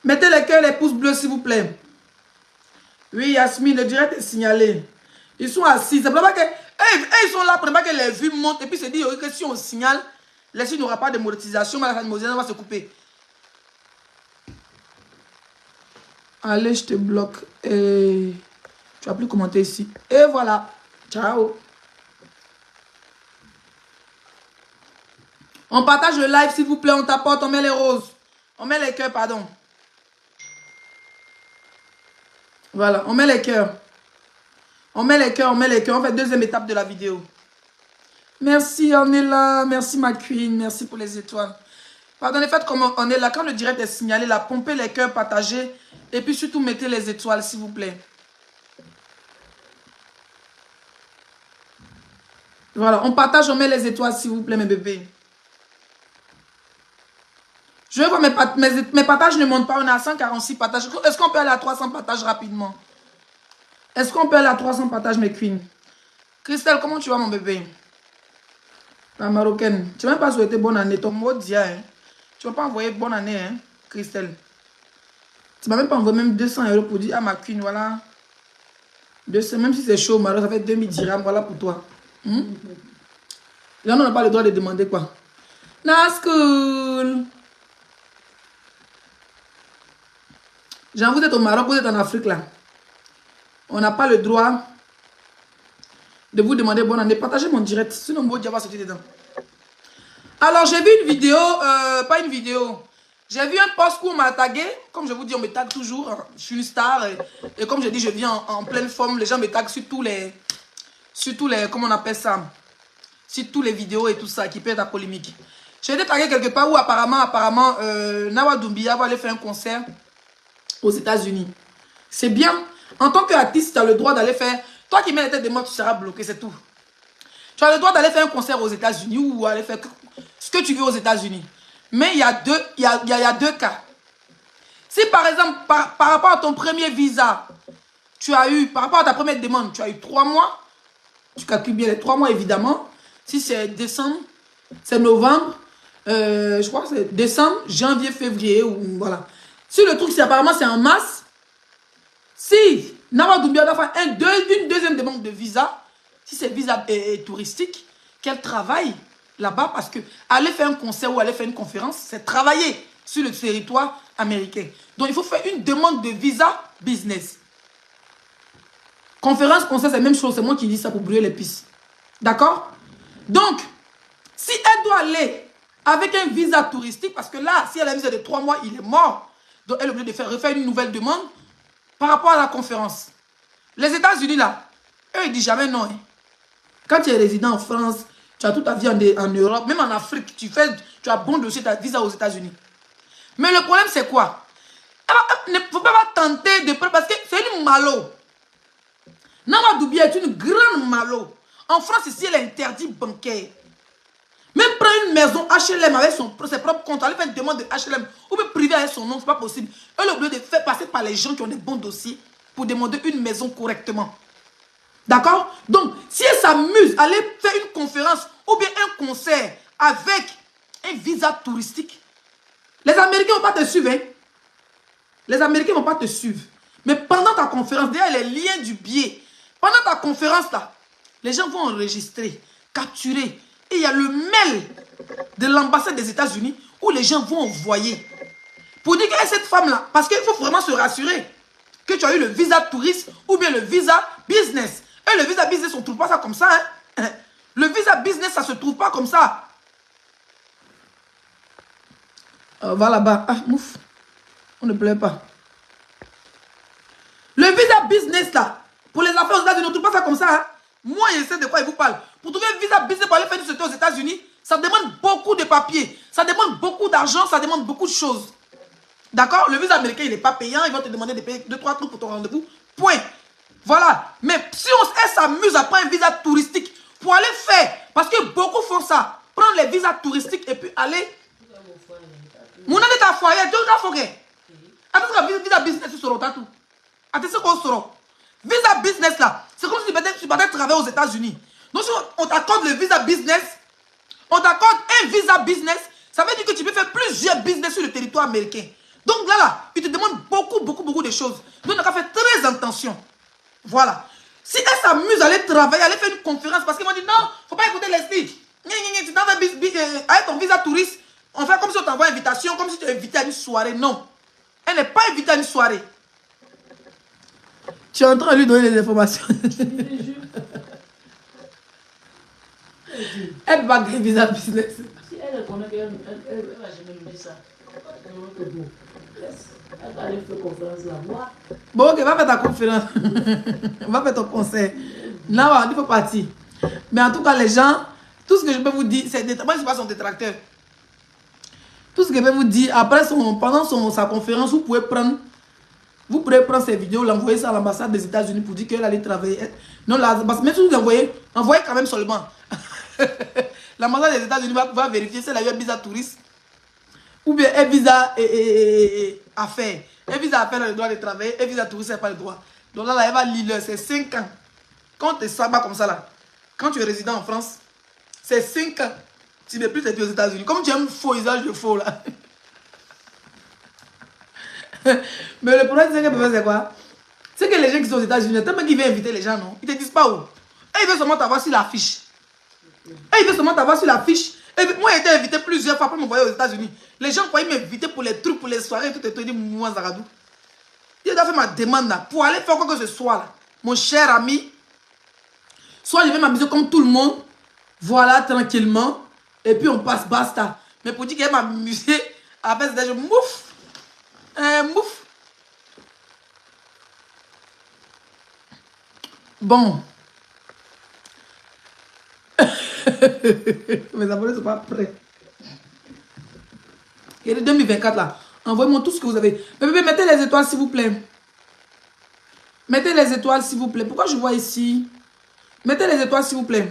Mettez les cœurs, les pouces bleus, s'il vous plaît. Oui, Yasmine, le direct est signalé. Ils sont assis. C'est pas que... ils sont là pour que les vues montent. Et puis, c'est dit que si on signale, les signes n'aura pas de monétisation, mais la monétisation va se couper. Allez, je te bloque. Et... tu vas plus commenter ici. Et voilà. Ciao. On partage le live, s'il vous plaît. On t'apporte, on met les roses. On met les cœurs, pardon. Voilà, on met les cœurs. On met les cœurs, on met les cœurs. On fait deuxième étape de la vidéo. Merci, on est là. Merci, ma queen. Merci pour les étoiles. Pardonnez, faites comme on est là. Quand le direct est signalé, là, pompez les cœurs, partagez. Et puis surtout, mettez les étoiles, s'il vous plaît. Voilà, on partage, on met les étoiles, s'il vous plaît, mes bébés. Je veux voir mes partages ne montent pas. On est à 146 partages. Est-ce qu'on peut aller à 300 partages rapidement? Est-ce qu'on peut aller à 300 partages, mes queens? Christelle, comment tu vas, mon bébé? La marocaine. Tu ne m'as pas souhaité bonne année. Ton mot dit, hein? Tu ne m'as pas envoyé bonne année, hein, Christelle? Tu ne m'as même pas envoyé même 200 € pour dire à ma queen, voilà. 200, même si c'est chaud, Maro, ça fait 2000 dirhams, voilà pour toi. Là, on n'a pas le droit de demander quoi. Nascool. Genre, vous êtes au Maroc, vous êtes en Afrique, là. On n'a pas le droit de vous demander bonne année. Partagez mon direct, sinon mon diable va sortir dedans. Alors, j'ai vu une vidéo, pas une vidéo. J'ai vu un post où on m'a tagué. Comme je vous dis, on me tague toujours. Je suis une star. Et comme je dis, je viens en pleine forme. Les gens me taguent sur tous les... comment on appelle ça? Sur tous les vidéos et tout ça qui peut être à polémique. J'ai été tagué quelque part où apparemment, Nawa Doumbia va aller faire un concert aux États-Unis. C'est bien. En tant qu'artiste, tu as le droit d'aller faire... Toi qui mets la tête de mort, tu seras bloqué, c'est tout. Tu as le droit d'aller faire un concert aux États-Unis ou aller faire ce que tu veux aux États-Unis. Mais il y a deux cas. Si par exemple, par rapport à ton premier visa, tu as eu, par rapport à ta première demande, tu as eu 3 mois, tu calcules bien les 3 mois évidemment. Si c'est décembre, c'est novembre, je crois que c'est décembre, janvier, février, ou voilà. Si le truc, apparemment, c'est en mars, si Nawa Doumbia doit faire une deuxième demande de visa, si c'est visa touristique, qu'elle travaille là-bas, parce que aller faire un concert ou aller faire une conférence, c'est travailler sur le territoire américain. Donc, il faut faire une demande de visa business. Conférence, concert, c'est la même chose. C'est moi qui dis ça pour brûler les pistes. D'accord? Donc, si elle doit aller avec un visa touristique, parce que là, si elle a un visa de 3 mois, il est mort. Donc, elle est obligée de refaire une nouvelle demande par rapport à la conférence. Les États-Unis, là, eux, ils disent jamais non. Hein. Quand tu es résident en France, tu as toute ta vie en Europe, même en Afrique, tu as bon dossier, tu as visa aux États-Unis. Mais le problème, c'est quoi? Il ne faut pas tenter de prendre, parce que c'est une malo. Nama Doumbia est une grande malo. En France, ici, elle est interdite bancaire. Même prendre une maison HLM avec ses propres comptes, aller faire une demande de HLM ou même privé avec son nom, ce n'est pas possible. Elle est obligée de faire passer par les gens qui ont des bons dossiers pour demander une maison correctement. D'accord? Donc, si elle s'amuse à aller faire une conférence ou bien un concert avec un visa touristique, les Américains ne vont pas te suivre. Hein? Les Américains ne vont pas te suivre. Mais pendant ta conférence, derrière les liens du billet, pendant ta conférence là, les gens vont enregistrer, capturer. Et il y a le mail de l'ambassade des États-Unis où les gens vont envoyer. Pour dire que cette femme-là, parce qu'il faut vraiment se rassurer que tu as eu le visa touriste ou bien le visa business. Et le visa business, on ne trouve pas ça comme ça. Hein? Le visa business, ça ne se trouve pas comme ça. Va là-bas. Ah, mouf. On ne pleure pas. Le visa business, là, pour les affaires aux États-Unis, on ne trouve pas ça comme ça. Hein? Moi, je sais de quoi il vous parle. Pour trouver un visa business pour aller faire du secteur aux États-Unis, ça demande beaucoup de papiers. Ça demande beaucoup d'argent, ça demande beaucoup de choses. D'accord? Le visa américain, il n'est pas payant. Ils vont te demander de payer 2-3 trucs pour ton rendez-vous. Point. Voilà. Mais si on s'amuse à prendre un visa touristique pour aller faire, parce que beaucoup font ça, prendre les visas touristiques et puis aller. Mon année ta foyer, tu as fait. Attends, visa business, tu seras tout. Attends, c'est qu'on sera. Visa business là, c'est comme si tu partais travailler aux États-Unis. Donc si on t'accorde le visa business, on t'accorde un visa business, ça veut dire que tu peux faire plusieurs business sur le territoire américain. Donc là, il te demande beaucoup de choses. Donc on a fait très attention. Voilà. Si elle s'amuse à aller travailler, à aller faire une conférence, parce qu'ils m'ont dit non, il ne faut pas écouter les speeches. Tu t'en vas avec ton visa touriste, on fait comme si on t'envoie une invitation, comme si tu es invité à une soirée. Non. Elle n'est pas invitée à une soirée. Tu es en train de lui donner les informations. Elle va gagner visa business. Si elle connaît qu'elle va jamais me dire ça. Elle va aller faire conférence là-bas. Bon, ok, va faire ta conférence. Va faire ton concert. Là, il faut partir. Mais en tout cas, les gens, tout ce que je peux vous dire, c'est moi, je ne suis pas son détracteur. Tout ce que je peux vous dire, après pendant sa conférence, vous pourrez prendre ces vidéos, l'envoyer ça à l'ambassade des États-Unis pour dire qu'elle allait travailler. Non, même si vous envoyez quand même seulement. L'ambassade des États-Unis va vérifier si elle a eu un visa touriste ou bien un visa affaires. Un visa affaires, elle a le droit de travailler, un visa touriste, elle n'a pas le droit. Donc là, elle va lire, c'est 5 ans. Quand tu es sabbat comme ça, là, quand tu es résident en France, c'est 5 ans. Tu n'es plus traité aux États-Unis. Comme tu as un faux usage de faux, là. Mais le problème, c'est quoi? C'est que les gens qui sont aux États-Unis, tellement qu'ils veulent inviter les gens, non? Ils ne te disent pas où. Et ils veulent seulement t'avoir sur l'affiche. Et moi, j'ai été invité plusieurs fois pour m'envoyer aux États-Unis. Les gens croyaient m'inviter pour les trucs, pour les soirées, tout est dit, moi, Zaradou. Il a fait ma demande là, pour aller faire quoi que ce soit là. Mon cher ami, soit je vais m'amuser comme tout le monde, voilà, tranquillement, et puis on passe, basta. Mais pour dire qu'elle m'amuser, après, c'est je mouf. Mouf. Bon. Mes abonnés ne sont pas prêts. Il y a le 2024 là. Envoyez-moi tout ce que vous avez. Mais bébé, mettez les étoiles s'il vous plaît. Mettez les étoiles s'il vous plaît. Pourquoi je vois ici? Mettez les étoiles s'il vous plaît.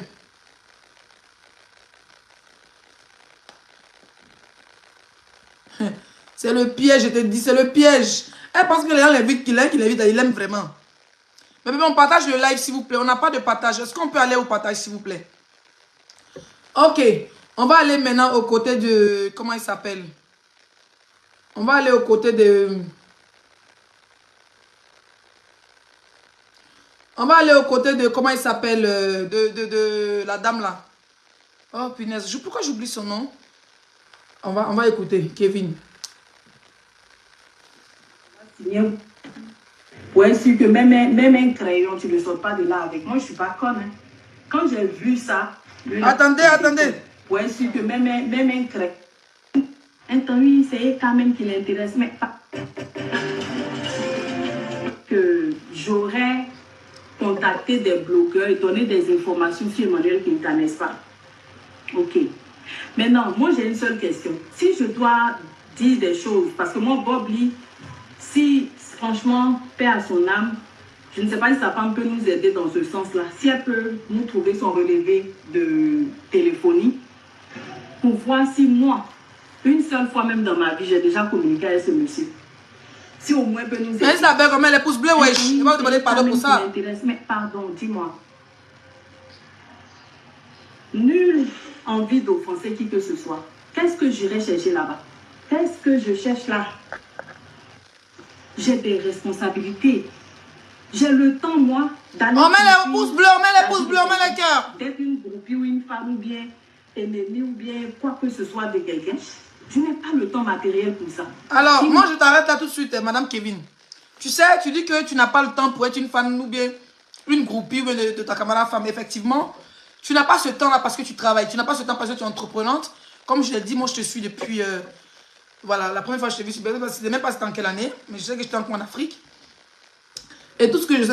C'est le piège, je te dis, c'est le piège. Elle pense que les gens l'invitent, qu'il aime vraiment. Mais bébé, on partage le live s'il vous plaît. On n'a pas de partage. Est-ce qu'on peut aller au partage s'il vous plaît? Ok. On va aller maintenant aux côtés de... Comment il s'appelle? On va aller aux côtés de... On va aller aux côtés de... Comment il s'appelle? De la dame là. Oh punaise. Pourquoi j'oublie son nom? On va écouter. Kevin. Ouais, c'est que même un crayon, tu ne sors pas de là avec moi. Je ne suis pas conne. Hein. Quand j'ai vu ça... Attendez. Ouais, c'est que même un crayon... Un temps, oui, c'est quand même qui l'intéresse, mais pas que j'aurais contacté des blogueurs et donné des informations sur Emmanuel Quinta, n'est-ce pas? Ok. Maintenant, moi, j'ai une seule question. Si je dois dire des choses, parce que moi, Bob Lee, si, franchement, paix à son âme, je ne sais pas si sa femme peut nous aider dans ce sens-là. Si elle peut nous trouver son relevé de téléphonie, pour voir si moi, une seule fois même dans ma vie, j'ai déjà communiqué avec ce monsieur. Si au moins peut nous aider. Mais ça belle comme elle est pouce bleue, wesh. Je vais vous demander pardon pour ça. Mais pardon, dis-moi. Nulle envie d'offenser qui que ce soit. Qu'est-ce que j'irai chercher là-bas? Qu'est-ce que je cherche là? J'ai des responsabilités. J'ai le temps, moi, d'aller... On met les pouces bleus, on met les pouces bleus, on met les cœurs. D'être une groupie ou une femme ou bien ennemie ou bien quoi que ce soit de quelqu'un. Je n'ai pas le temps matériel pour ça. Alors, moi, je t'arrête là tout de suite, Madame Kevin. Tu sais, tu dis que tu n'as pas le temps pour être une femme ou bien une groupie de ta camarade femme. Effectivement, tu n'as pas ce temps-là parce que tu travailles. Tu n'as pas ce temps parce que tu es entreprenante. Comme je l'ai dit, moi, je te suis depuis... voilà, la première fois que je t'ai vu, je ne sais même pas c'était en quelle année, mais je sais que j'étais encore en Afrique. Et tout ce que je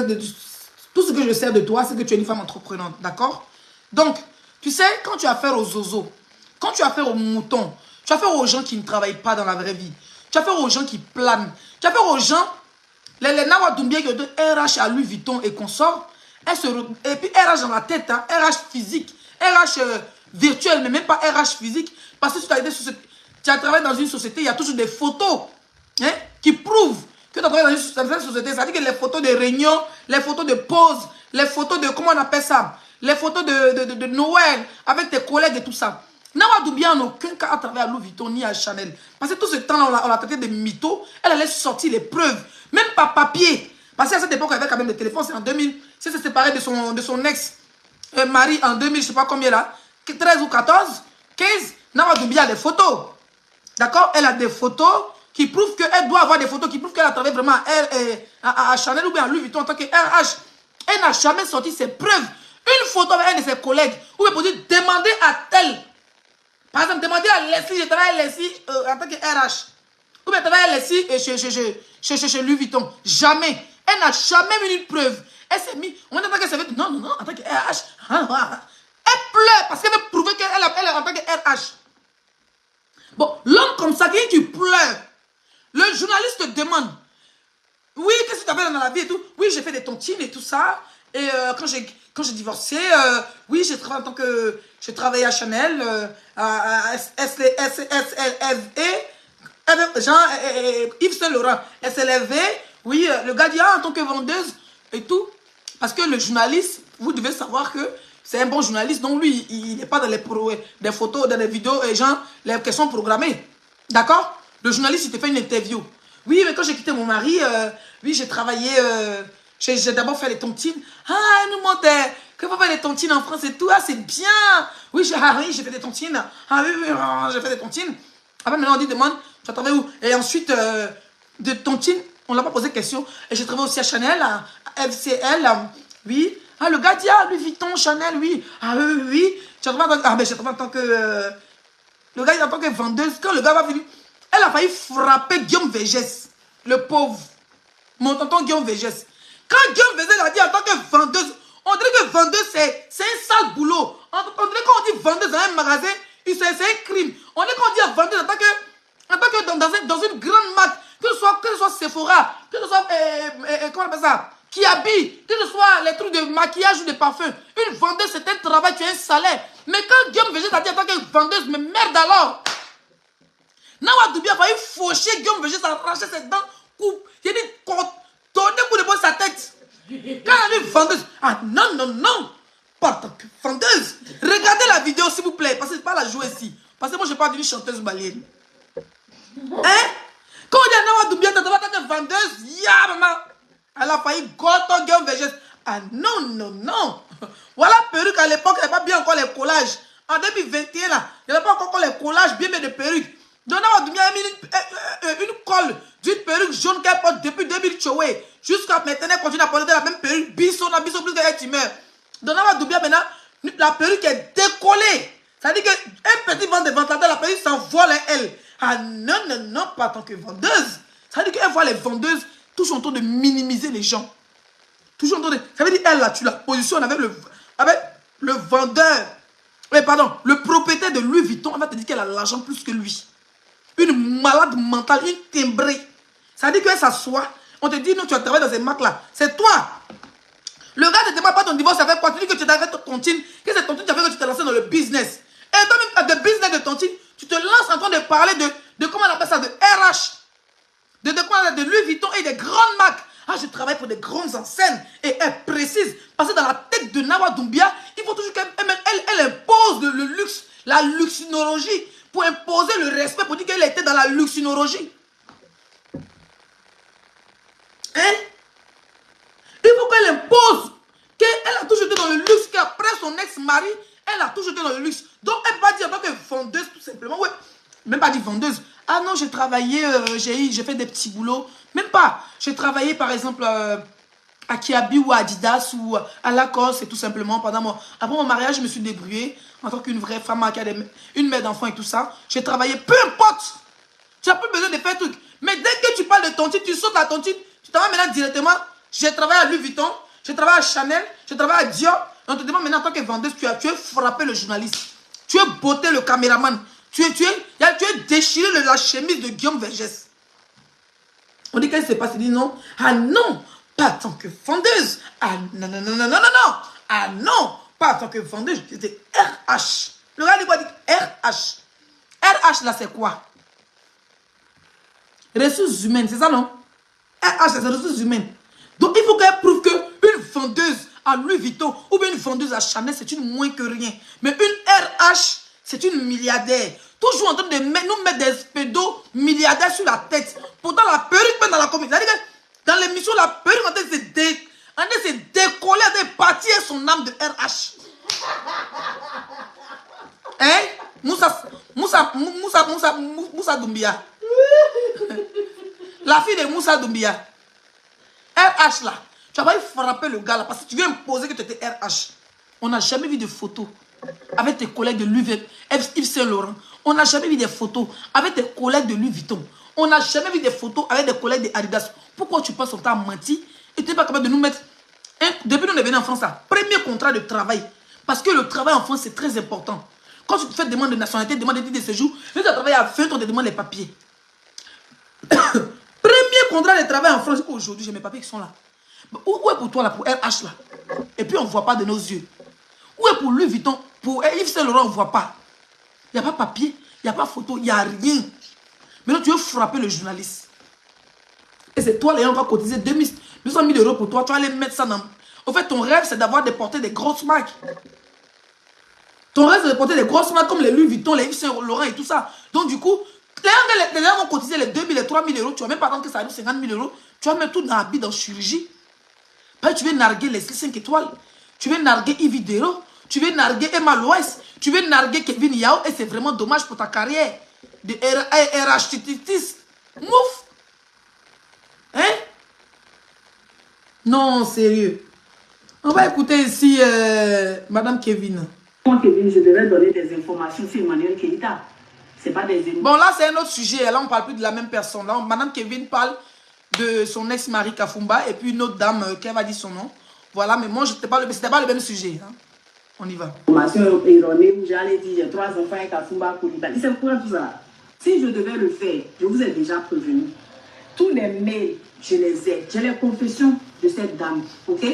sais de toi, c'est que tu es une femme entreprenante, d'accord? Donc, tu sais, quand tu as affaire aux zozos, quand tu as affaire aux moutons, tu as affaire aux gens qui ne travaillent pas dans la vraie vie, tu as affaire aux gens qui planent, tu as affaire aux gens, les Nawa Doumbia qui ont de RH à Louis Vuitton et consorts, et puis RH dans la tête, hein, RH physique, RH virtuel, mais même pas RH physique, parce que tu as travaillé dans une société, il y a toujours des photos hein, qui prouvent que tu as travaillé dans une société. Ça veut dire que les photos de réunions, les photos de pause, les photos de, comment on appelle ça, les photos de Noël avec tes collègues et tout ça. Nawa Doumbia en aucun cas à travers à Louis Vuitton ni à Chanel. Parce que tout ce temps-là, on l'a traité de mytho. Elle allait sortir les preuves, même pas papier. Parce qu'à cette époque, elle avait quand même des téléphones. C'est en 2000. Si elle s'est séparée de son ex-mari en 2000, je ne sais pas combien là, 13 ou 14, 15, Nawa Doumbia a des photos. D'accord? Elle a des photos qui prouvent qu'elle doit avoir des photos qui prouvent qu'elle a travaillé vraiment à Chanel ou bien à Louis Vuitton en tant que RH. Elle n'a jamais sorti ses preuves. Une photo avec un de ses collègues. Ou bien pour dire, demandez à tel. Par exemple, demandez à Leslie, je travaille à Leslie en tant que RH. Ou bien je travaille à Leslie chez Louis Vuitton. Jamais. Elle n'a jamais mis une preuve. Elle s'est mise, on entend qu'elle s'est fait, non, en tant que RH. Elle pleure parce qu'elle veut prouver qu'elle est en tant que RH. Bon, l'homme comme ça, qui pleure, le journaliste te demande, oui, qu'est-ce que tu as fait dans la vie et tout? Oui, j'ai fait des tontines et tout ça. Et quand j'ai divorcé, oui, j'ai travaillé en tant que... J'ai travaillé à Chanel, à Yves Saint Laurent, SLV. Oui, le gars dit, en tant que vendeuse et tout. Parce que le journaliste, vous devez savoir que c'est un bon journaliste. Donc lui, il n'est pas dans des photos, dans les vidéos, et genre, les questions programmées. D'accord? Le journaliste, il te fait une interview. Oui, mais quand j'ai quitté mon mari, oui, j'ai travaillé... j'ai d'abord fait les tontines. Ah, elle nous montre que faut faire les tontines en France et tout. Ah, c'est bien. Oui, j'ai fait des tontines. Ah oui, j'ai fait des tontines. Après, maintenant, on dit, demande, tu as travaillé où? Et ensuite, de tontines, on ne l'a pas posé question. Et j'ai travaillé aussi à Chanel, à FCL. Oui. Ah, le gars dit, ah, Louis Vuitton, Chanel, oui. Ah oui, oui. J'ai travaillé en tant que... le gars, il en tant que vendeuse. Quand le gars va venir, elle a failli frapper Guillaume Végès. Le pauvre. Mon tonton Guillaume Végès. Quand Guillaume Végès a dit en tant que vendeuse, on dirait que vendeuse, c'est un sale boulot. On dirait qu'on dit vendeuse dans un magasin, c'est un crime. On dirait qu'on dit vendeuse en tant que dans une grande marque, que ce soit Sephora, que ce soit, comment on appelle ça, Kiabi, que ce soit les trucs de maquillage ou de parfum. Une vendeuse, c'est un travail, tu as un salaire. Mais quand Guillaume Végès a dit en tant que vendeuse, mais merde alors. Nawa Doumbia a failli faucher Guillaume Végès, arracher ses dents, coupe. Il a dit, tourner pour de sa tête. Quand elle a dit vendeuse, ah non, pas tant que vendeuse. Regardez la vidéo s'il vous plaît, parce que c'est pas la jouer ici. Parce que moi je parle d'une chanteuse malienne. Hein? Quand on dit à Nawa Doumbia, tu en tant que vendeuse, ya maman. Elle a failli goto Guillaume Végès. Ah non. Voilà perruque à l'époque, il n'y avait pas bien encore les collages. En 2021 là, il n'y avait pas encore les collages bien de perruques. Donc Nawa Doumbia a mis une colle d'une perruque jaune qu'elle porte depuis 2000 choué. Jusqu'à maintenant, elle continue à porter la même perruque. Bisson plus qu'elle tumeur. Donc Nawa Doumbia maintenant, la perruque est décollée. Ça veut dire qu'un petit vent de ventilateur, la perruque s'envole elle. Ah non, non, non, pas en tant que vendeuse. Ça veut dire qu'elle voit les vendeuses toujours en train de minimiser les gens. Toujours en train de... Ça veut dire elle là, tu la positionnes avec le vendeur. Pardon, le propriétaire de Louis Vuitton, elle va te dire qu'elle a l'argent plus que lui. Une malade mentale, une timbrée. Ça veut dire qu'elle s'assoit. On te dit, non, tu as travaillé dans ces marques là. C'est toi. Le gars ne te demande pas ton divorce avec quoi. Tu dis que tu es avec ton tontine. Que c'est tontine qui a fait que tu t'es lancé dans le business. Et toi-même, de business de tontine, tu te lances en train de parler de comment on appelle ça, de RH. De Louis Vuitton et des grandes marques. Ah, je travaille pour des grandes enseignes. Et elle précise. Parce que dans la tête de Nawa Doumbia, il faut toujours qu'elle impose le luxe, la luxinologie. Pour imposer le respect, pour dire qu'elle était dans la luxinologie. Hein? Il faut qu'elle impose qu'elle a toujours été dans le luxe, qu'après son ex-mari, elle a toujours été dans le luxe. Donc, elle va dire en tant que vendeuse, tout simplement, ouais. Même pas dire vendeuse. Ah non, j'ai travaillé, j'ai fait des petits boulots. Même pas. J'ai travaillé, par exemple, à Kiabi ou à Adidas ou à Lacoste, et tout simplement. Après mon mariage, je me suis débrouillée en tant qu'une vraie femme qui a une mère d'enfants et tout ça. J'ai travaillé, peu importe. Tu n'as plus besoin de faire truc. Mais dès que tu parles de tontine, tu sautes la tontine, tu t'en vas maintenant directement. J'ai travaillé à Louis Vuitton, j'ai travaillé à Chanel, j'ai travaillé à Dior. On te demande maintenant en tant que vendeuse, tu as frappé le journaliste. Tu as botté le caméraman. Tu as déchiré la chemise de Guillaume Vergès. On dit qu'elle ne s'est pas, dit non. Ah non, pas en tant que vendeuse. Ah non, non, non, non, non, non, non. Ah non, pas en tant que vendeuse. J'étais RH. Le gars dit quoi? Dit RH. RH là, c'est quoi? Ressources humaines, c'est ça non? RH, c'est ressources humaines. Donc il faut qu'elle prouve qu'une vendeuse à Louis Vuitton ou bien une vendeuse à Chanel, c'est une moins que rien. Mais une RH, c'est une milliardaire. Toujours en train de nous mettre des pédos milliardaires sur la tête. Pourtant, la perruque, même dans la comédie. C'est-à-dire que dans l'émission, la perruque, en train de se décoller, de partir son âme de RH. Hein? Moussa Doumbia. La fille de Moussa Doumbia. RH là. Tu vas pas frapper le gars là parce que tu viens imposer que tu étais RH. On n'a jamais vu de photos avec tes collègues de Louis Vuitton, Yves Saint Laurent. On n'a jamais vu des photos avec tes collègues de Louis Vuitton. On n'a jamais vu des photos avec des collègues de Adidas. Pourquoi tu penses qu'on t'a menti et tu n'es pas capable de nous mettre... Depuis qu'on est venu en France, là, premier contrat de travail. Parce que le travail en France, c'est très important. Quand tu te fais demande de nationalité, demande de titre de séjour, tu as travaillé à 20 ans, on te demande les papiers. Premier contrat de travail en France. Aujourd'hui, j'ai mes papiers qui sont là. Où est pour toi, là, pour RH, là? Et puis, on ne voit pas de nos yeux. Où est pour Louis Vuitton? Pour Yves Saint Laurent, on ne voit pas. Il n'y a pas papier, il n'y a pas photo, il n'y a rien. Maintenant, tu veux frapper le journaliste. Et c'est toi, les gens, on va cotiser 200 000 euros pour toi. Tu vas aller mettre ça dans... En fait, ton rêve, c'est d'avoir de porter des grosses marques. Ton rêve, c'est de porter des grosses marques comme les Louis Vuitton, les Yves Saint Laurent et tout ça. Donc, du coup, les gens vont cotiser les 2 000, les 3 000 euros. Tu vas même pas attendre que ça arrive 50 000 euros. Tu vas mettre tout dans habit, dans chirurgie. Puis, tu veux narguer les 5 étoiles. Tu veux narguer Yves Dero. Tu veux narguer Emma Loès. Tu veux narguer Kevin Yao. Et c'est vraiment dommage pour ta carrière de RH. Mouf. Hein? Non, sérieux. On va écouter ici Madame Kevin. Moi, Kevin, je devais donner des informations sur Emmanuel Keïta. C'est pas des... Bon, là, c'est un autre sujet. Là, on ne parle plus de la même personne. Là, Madame Kevin parle de son ex-mari Kafumba et puis une autre dame qui va dire son nom. Voilà, mais moi, c'était pas le même sujet. Hein. On y va. Information erronée où j'allais dire j'ai 3 enfants et Kafumba Koulibaly. C'est quoi tout ça? Si je devais le faire, je vous ai déjà prévenu. Tous les mails, je les ai. J'ai les confessions de cette dame, ok?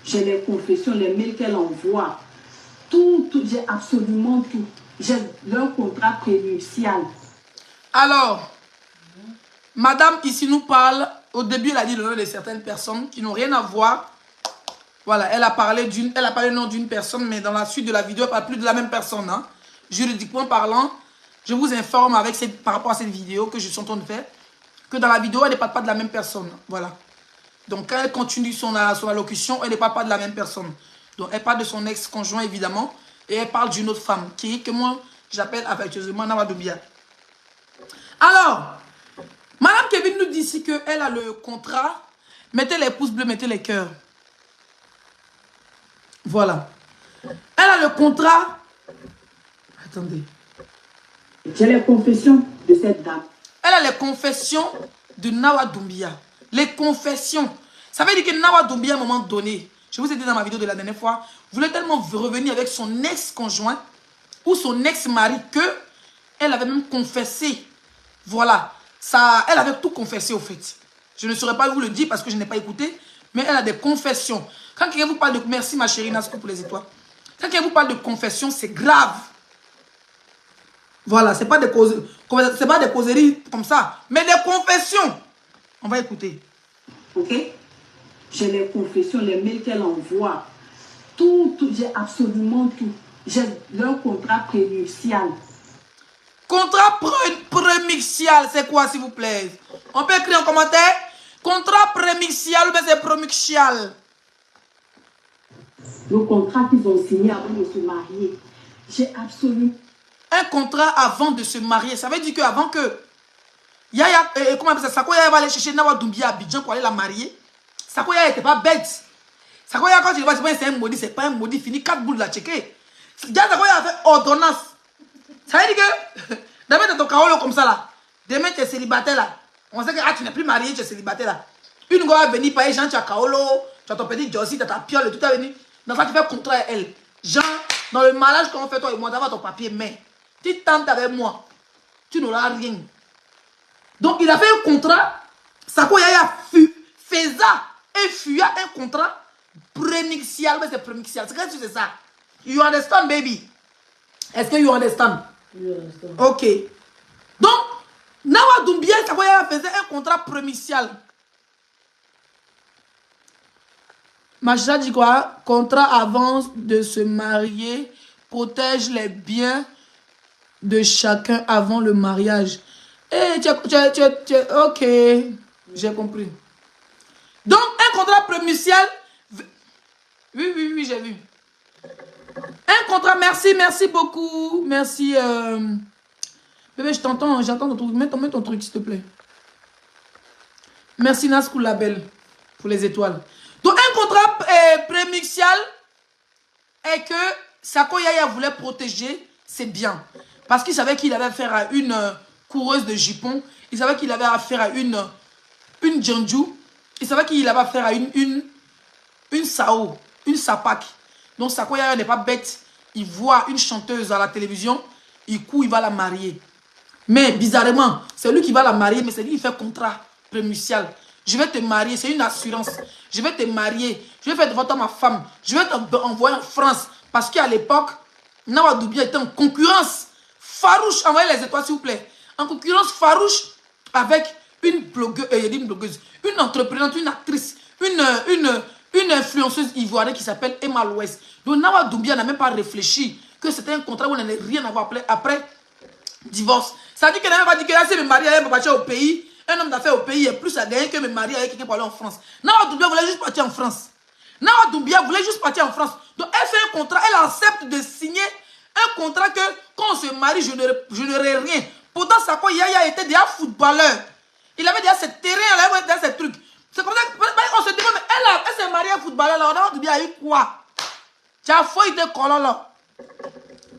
J'ai les confessions, les mails qu'elle envoie. Tout, j'ai absolument tout. J'ai leur contrat prénuptial. Alors, madame ici nous parle, au début elle a dit le nom de certaines personnes qui n'ont rien à voir. Voilà, elle a parlé le nom d'une personne, mais dans la suite de la vidéo, elle ne parle plus de la même personne. Hein. Juridiquement parlant, je vous informe par rapport à cette vidéo que je suis en train de faire, que dans la vidéo, elle ne parle pas de la même personne. Voilà. Donc quand elle continue son allocution, elle ne parle pas de la même personne. Donc elle parle de son ex-conjoint évidemment, et elle parle d'une autre femme, que moi j'appelle affectueusement Nawa Doumbia. Alors, Madame Kevin nous dit ici qu'elle a le contrat. Mettez les pouces bleus, mettez les cœurs. Voilà. Elle a le contrat. Attendez. J'ai les confessions de cette dame. Elle a les confessions de Nawa Doumbia. Les confessions. Ça veut dire que Nawa Doumbia, à un moment donné, je vous ai dit dans ma vidéo de la dernière fois, voulait tellement revenir avec son ex-conjoint ou son ex-mari que elle avait même confessé. Voilà. Ça, elle avait tout confessé au fait. Je ne saurais pas vous le dire parce que je n'ai pas écouté, mais elle a des confessions. Quand quelqu'un vous parle de... Merci ma chérie Nasco pour les étoiles. Quand quelqu'un vous parle de confession, c'est grave. Voilà, c'est pas des causeries comme ça, mais des confessions. On va écouter. Ok? J'ai les confessions, les mails qu'elle envoie. Tout, j'ai absolument tout. J'ai leur contrat prénuptial. Contrat prénuptial, c'est quoi s'il vous plaît? On peut écrire en commentaire. Contrat prénuptial ou bien c'est prénuptial? Le contrat qu'ils ont signé avant de se marier. J'ai absolument... Un contrat avant de se marier. Ça veut dire qu'avant que Yaya, comment on appelle ça? Sakoya va aller chercher Nawa Doumbia à Abidjan pour aller la marier. Sakoya n'était pas bête. Sakoya, quand tu vois, c'est un maudit, c'est pas un maudit, fini 4 boules de la checker. Sakoya a fait ordonnance. Ça veut dire que demain, tu es ton kaolo comme ça là. Demain, tu es célibataire là. On sait que tu n'es plus marié, tu es célibataire là. Une go va venir payer, Jean, tu as kaolo, tu as ton petit Josie, tu as ta piole, tout est venu. Dans ça, tu fais contrat à elle. Jean, dans le mariage qu'on fait toi et moi, tu vas ton papier, mais tu tentes avec moi, tu n'auras rien. Donc, il a fait un contrat. Sakoya faisait et fuya un contrat prénuptial. Mais c'est prénuptial. C'est que c'est ça. You understand, baby? Est-ce que you understand? You understand. Ok. Donc, Nawa Doumbia et Sakoya faisaient un contrat prénuptial. Macha dit quoi? Contrat avant de se marier protège les biens de chacun avant le mariage. Eh, ok, j'ai compris. Donc, un contrat prénuptial. Oui, j'ai vu. Un contrat, merci beaucoup. Merci. Bébé, je t'entends, j'entends ton truc. Mets ton truc, s'il te plaît. Merci, Naskou Label, pour les étoiles. Donc, un contrat prénuptial est que Sakoya voulait protéger ses biens. Parce qu'il savait qu'il avait affaire à une coureuse de jupons. Il savait qu'il avait affaire à une Djandju. Il savait qu'il avait affaire à une Sao, une Sapak. Donc Sakoya n'est pas bête. Il voit une chanteuse à la télévision. Il court, il va la marier. Mais bizarrement, c'est lui qui va la marier, mais c'est lui qui fait contrat prénuptial. Je vais te marier, c'est une assurance. Je vais te marier. Je vais faire de votre ma femme. Je vais t'envoyer en France. Parce qu'à l'époque, Nawa Doumbia était en concurrence farouche. Envoyez les étoiles, s'il vous plaît. En concurrence farouche avec une blogueuse, une entreprenante, une actrice, une influenceuse ivoirienne qui s'appelle Emma Louest. Donc Nawa Doumbia n'a même pas réfléchi que c'était un contrat où on n'allait rien avoir après divorce. Ça dit que Nawa va dire que là, si me marie avec au pays, un homme d'affaires au pays est plus à gagner que me marier avec quelqu'un pour aller en France. Nawa Doumbia voulait juste partir en France. Nawa Doumbia voulait juste partir en France. Donc elle fait un contrat, elle accepte de signer un contrat que quand on se marie, je n'aurai rien. Pourtant, Sakoya était déjà footballeur. Il avait déjà ses terrains, il avait déjà ses trucs. C'est comme ça qu'on se demande, mais elle s'est mariée à un footballeur, là, on a dit, il y a eu quoi? Tu as fouillé tes colons là.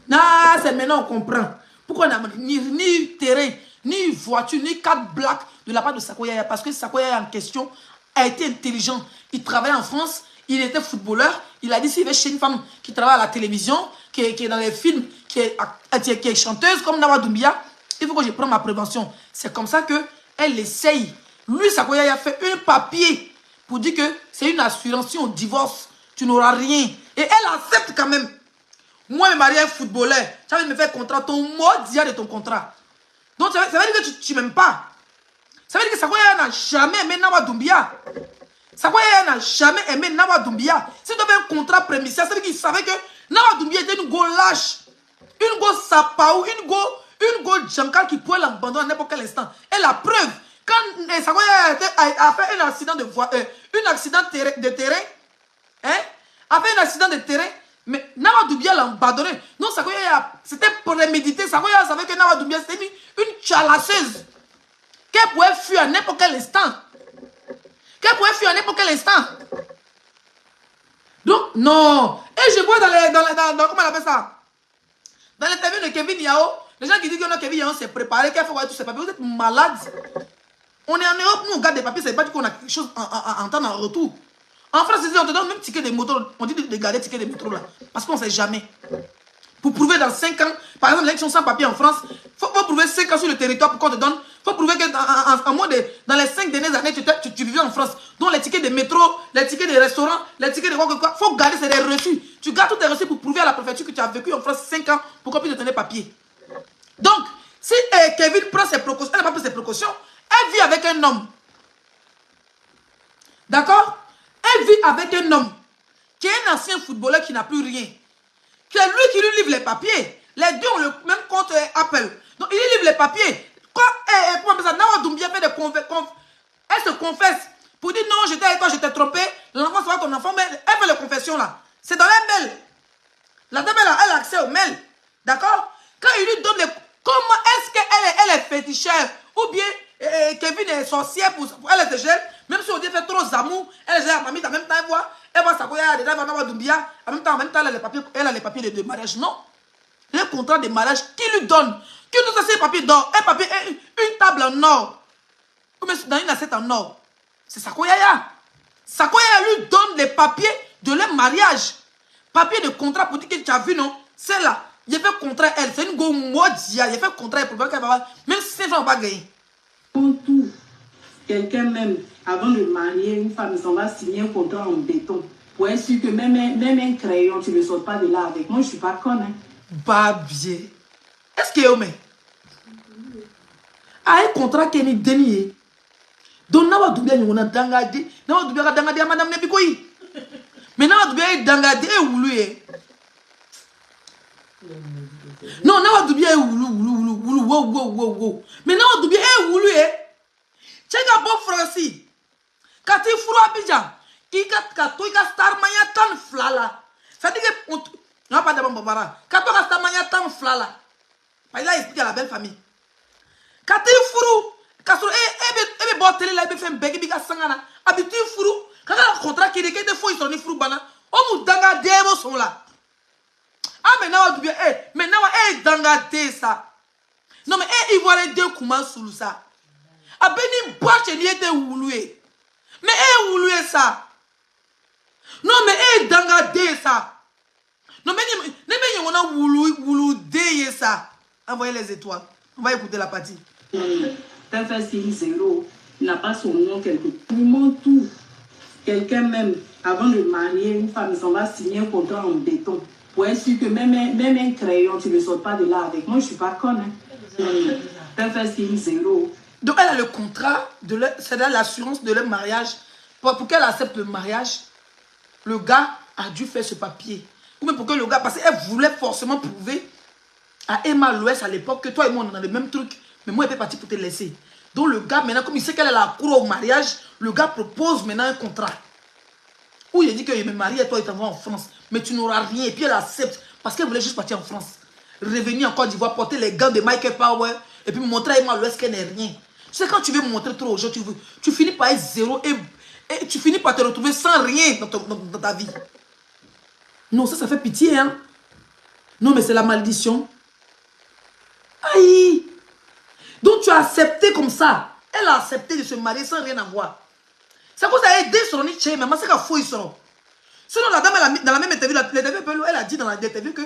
Non, c'est maintenant on comprend. Pourquoi on n'a ni terrain, ni voiture, ni 4 blagues de la part de Sakoya? Parce que Sakoya en question a été intelligent. Il travaillait en France, il était footballeur. Il a dit s'il va chez une femme qui travaille à la télévision, qui est dans les films, qui est chanteuse comme Nawa Doumbia, il faut que je prenne ma prévention. C'est comme ça qu'elle essaye. Lui, Sakoya a fait un papier pour dire que c'est une assurance. Si on divorce, tu n'auras rien. Et elle accepte quand même. Moi, me marier un footballeur, tu vas me faire contrat, ton mot dit de ton contrat. Donc, ça veut dire que tu ne m'aimes pas. Ça veut dire que Sakoya n'a jamais aimé Nawa Doumbia. Sakoya n'a jamais aimé Nawa Doumbia. Si tu avais un contrat prénuptial, ça veut dire qu'il savait que Nawa Doumbia était une go lâche, une go sapaou, une go jankal qui pouvait l'abandonner à n'importe quel instant. Et la preuve, quand Sakoya a fait un accident de terrain, hein, a fait un accident de terrain, mais Nawa Doumbia l'a abandonné. Donc Sakoya, c'était prémédité. Sakoya savait que Nawa Doumbia c'était une chalasseuse. Qu'elle pouvait fuir à n'importe quel instant. Donc, non. Et je vois dans comment on appelle ça? Dans l'interview de Kevin Yao, Les gens qui disent que non, Kevin s'est préparé, qu'elle fait tous ses papiers, vous êtes malades. On est en Europe, nous on garde des papiers, ça ne veut pas dire qu'on a quelque chose à entendre en retour. En France, on te donne même ticket de moto, on dit de garder ticket de métro là, parce qu'on ne sait jamais. Pour prouver dans 5 ans, par exemple, l'élection sans papier en France, il faut prouver 5 ans sur le territoire pour qu'on te donne. Il faut prouver que dans les 5 dernières années, tu vivais en France. Donc les tickets de métro, les tickets de restaurant, les tickets de quoi. Il faut garder, c'est des reçus. Tu gardes tous tes reçus pour prouver à la préfecture que tu as vécu en France 5 ans pour qu'on puisse te donner papier. Donc, si Kevin prend ses précautions, elle n'a pas pris ses précautions, elle vit avec un homme. D'accord? Elle vit avec un homme qui est un ancien footballeur qui n'a plus rien. C'est lui qui lui livre les papiers. Les deux ont le même compte Apple. Donc il lui livre les papiers. Quand Nawa Doumbia fait des confessions, elle se confesse pour dire non, j'étais avec toi, je t'ai trompé. L'enfant sera ton enfant, mais elle fait les confessions là. C'est dans les mails. La dame elle a accès aux mails. D'accord? Quand il lui donne les... Comment est-ce qu'elle est fétichère? Ou bien Kevin est sorcière pour elle est jeune. Même si on dit fait trop d'amour, elle est à mamie, en même temps elle voit sa coya, elle va Nawa Doumbia, en même temps elle a les papiers de mariage. Non. Le contrat de mariage, qui lui donne? Qui nous a ces papiers d'or? Un papier, une table en or. Ou même dans une assiette en or. C'est Sakoyaya. Sakoyaya lui donne les papiers de leur mariage. Papier de contrat pour dire que tu as vu, non? C'est là. Il a fait contrat elle. C'est une go modia. Il a fait contrat elle pour qu'elle va. Même si c'est pas gagné. Pour tout, quelqu'un même, avant de marier une femme, il s'en va signer un contrat en béton. Pour être sûr que même un crayon, tu ne le sors pas de là avec. Moi, je ne suis pas conne. Hein. Pas bien. Est-ce qu'il y a eu, mais un contrat qui est dénié. Donc, Nawa Doumbia, on a dangadi. Nawa Doumbia a dangadi à Madame Nebikoyi. Mais Nawa Doumbia est dangadi et oulu. Non, Nawa Doumbia est oulu. Wow. Mais Nawa Doumbia est oulu. Tchèga bon Francis. Quand il fout à Abidjan, il y a star maya tan flala. Ça dit que non pas d'abord Barbara. Quand tu as star maya tan flala. Il a expliqué à la belle famille. Quand il fout, quand il bon télé là, il fait un bec biga sangana. Habitude fout. Quand il contrat qui est des fois ils sont ni fout bana. On nous danga démo sont là. Ah mais Nawa Doumbia mais Nawa danga dé ça. Non mais il voit les deux comment sous ça. A béni boîte ni était ouloué. Mais ouloué ça. Non mais danga dé ça. Non mais on a woulou dé ça. Envoyez les étoiles. On va écouter la partie. Faire signe zéro. Il n'a pas son nom quelque part. Tout le monde tout. Quelqu'un même, avant de marier une femme, il s'en va signer un contrat en béton. Pour être sûr que même un crayon, tu ne le sors pas de là avec. Moi, je ne suis pas conne. Hein. Faire signe zéro. Donc elle a le contrat, c'est-à-dire l'assurance de leur mariage. Pour qu'elle accepte le mariage, le gars a dû faire ce papier. Ou même pour que le gars, parce qu'elle voulait forcément prouver à Emma l'Ouest à l'époque que toi et moi on est dans le même truc, mais moi elle est partie pour te laisser. Donc le gars maintenant, comme il sait qu'elle a la cour au mariage, le gars propose maintenant un contrat. Où il a dit qu'il me marie et toi il t'envoie en France, mais tu n'auras rien. Et puis elle accepte parce qu'elle voulait juste partir en France. Revenir en Côte d'Ivoire, porter les gants de Michael Power et puis montrer à Emma l'Ouest qu'elle n'est rien. Tu sais, quand tu veux montrer trop aux gens, tu finis par être zéro et tu finis par te retrouver sans rien dans ta vie. Non, ça fait pitié, hein. Non, mais c'est la malédiction. Aïe. Donc tu as accepté comme ça. Elle a accepté de se marier sans rien avoir. C'est pour ça qu'elle a aidé son niché, mais c'est qu'elle faut y sort. Sinon, la dame, dans la même interview, elle a dit dans l'interview que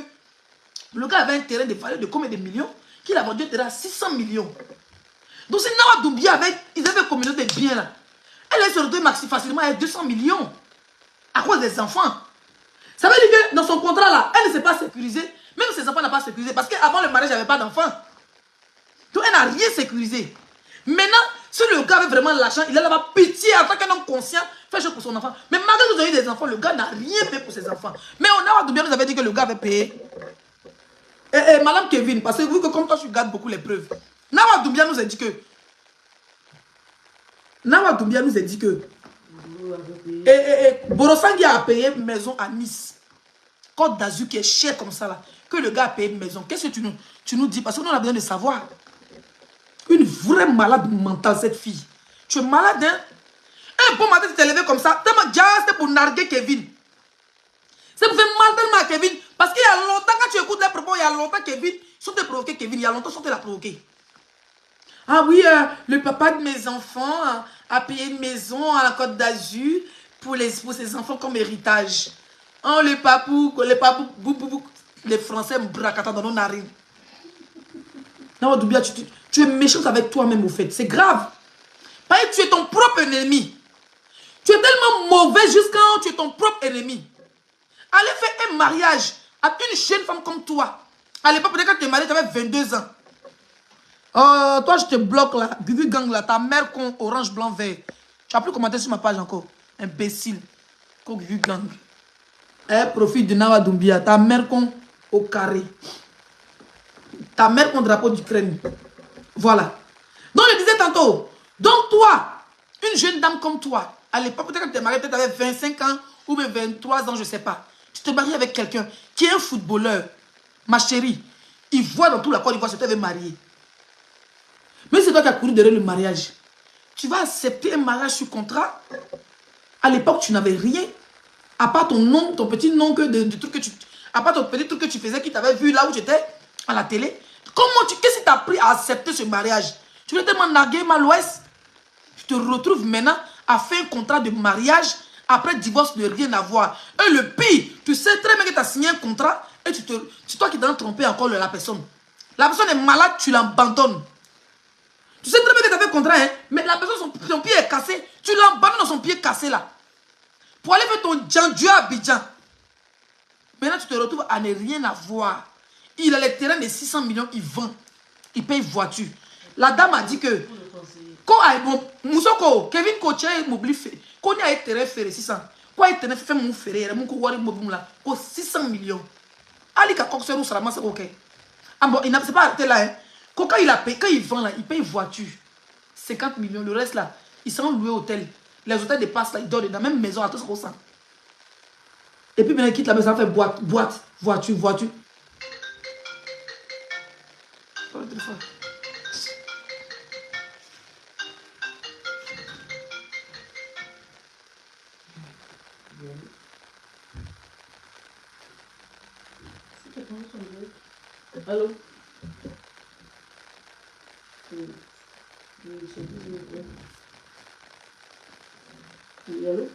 le gars avait un terrain de valeur de combien de millions, qu'il a vendu un terrain à 600 millions. Donc, c'est Nawa Doumbia ils avaient une communauté de biens là. Elle se retrouve maxi facilement avec 200 millions à cause des enfants. Ça veut dire que dans son contrat là, elle ne s'est pas sécurisée. Même ses enfants n'ont pas sécurisé. Parce qu'avant le mariage, il n'y avait pas d'enfants. Donc elle n'a rien sécurisé. Maintenant, si le gars avait vraiment l'argent, il a là-bas pitié en tant qu'un homme conscient, fait chose pour son enfant. Mais malgré que vous avez eu des enfants, le gars n'a rien fait pour ses enfants. Mais on a Doumbia nous avait dit que le gars avait payé. Et Madame Kevin, parce que vous que comme toi, tu gardes beaucoup les preuves. Nawa Doumbia nous a dit que. Borosangui a payé une maison à Nice. Côte d'Azur qui est cher comme ça là. Que le gars a payé une maison. Qu'est-ce que tu nous dis? Parce que nous on a besoin de savoir. Une vraie malade mentale cette fille. Tu es malade hein? Un bon matin tu t'es levé comme ça. C'était pour narguer Kevin. C'est pour faire mal tellement à Kevin. Parce qu'il y a longtemps quand tu écoutes les propos, il y a longtemps Kevin, Sont te provoquer Kevin, il y a longtemps, sont te la provoquer. Ah oui, le papa de mes enfants a payé une maison à la Côte d'Azur pour ses enfants comme héritage. Oh, les papous, les Français bracata dans nos narines. Non, Doubia, tu es méchante avec toi-même au fait. C'est grave. Parce que tu es ton propre ennemi. Tu es tellement mauvais jusqu'à tu es ton propre ennemi. Allez faire un mariage à une jeune femme comme toi. À l'époque, peut-être quand tu es marié, tu avais 22 ans. Toi, je te bloque là. Gugu Gang là. Ta mère con orange, blanc, vert. Tu n'as plus commenté sur ma page encore. Imbécile. Con Gugu Gang. Elle profite de Nawa Doumbia. Ta mère con au carré. Ta mère con drapeau d'Ukraine. Voilà. Donc, je disais tantôt. Donc, toi, une jeune dame comme toi, à l'époque, peut-être quand tu es marié, peut-être tu avais 25 ans ou même 23 ans, je ne sais pas. Tu te maries avec quelqu'un qui est un footballeur. Ma chérie, il voit dans tout la Côte d'Ivoire que tu es marié. Mais c'est toi qui as couru derrière le mariage. Tu vas accepter un mariage sur contrat. À l'époque, tu n'avais rien. À part ton nom, ton petit nom de truc que tu... À part ton petit truc que tu faisais, qui t'avait vu là où j'étais, à la télé. Qu'est-ce qui t'a pris à accepter ce mariage? Tu voulais tellement narguer mal l'Ouest. Tu te retrouves maintenant à faire un contrat de mariage. Après divorce, de rien à voir. Et le pire, tu sais très bien que tu as signé un contrat et c'est toi qui t'as trompé encore la personne. La personne est malade, tu l'abandonnes. Tu sais très bien que tu as fait un contrat, hein, mais la personne, son pied est cassé. Tu l'abandonnes dans son pied cassé là. Pour aller faire ton Dieu à Abidjan. Maintenant, tu te retrouves à ne rien avoir. Il a les terrains de 600 millions, il vend. Il paye voiture. La dame a dit que... Moussoko, Kevin Koche m'oublie fait. Qu'on a été terrain ferré 600. Quoi est terrain fait mon ferré, mon kouari mobile là. 600 millions. Ali Kakokse ou Salama c'est ok. Ah bon, il n'a pas arrêté là. Hein. Quand il a payé, quand il vend là, il paye voiture. 50 millions. Le reste là, ils sont loués hôtel. Les hôtels de passe là, ils dorment dans la même maison à tout ce qu'on sent. Et puis, il quitte la maison, il fait boîte, voiture. Allô? Allô?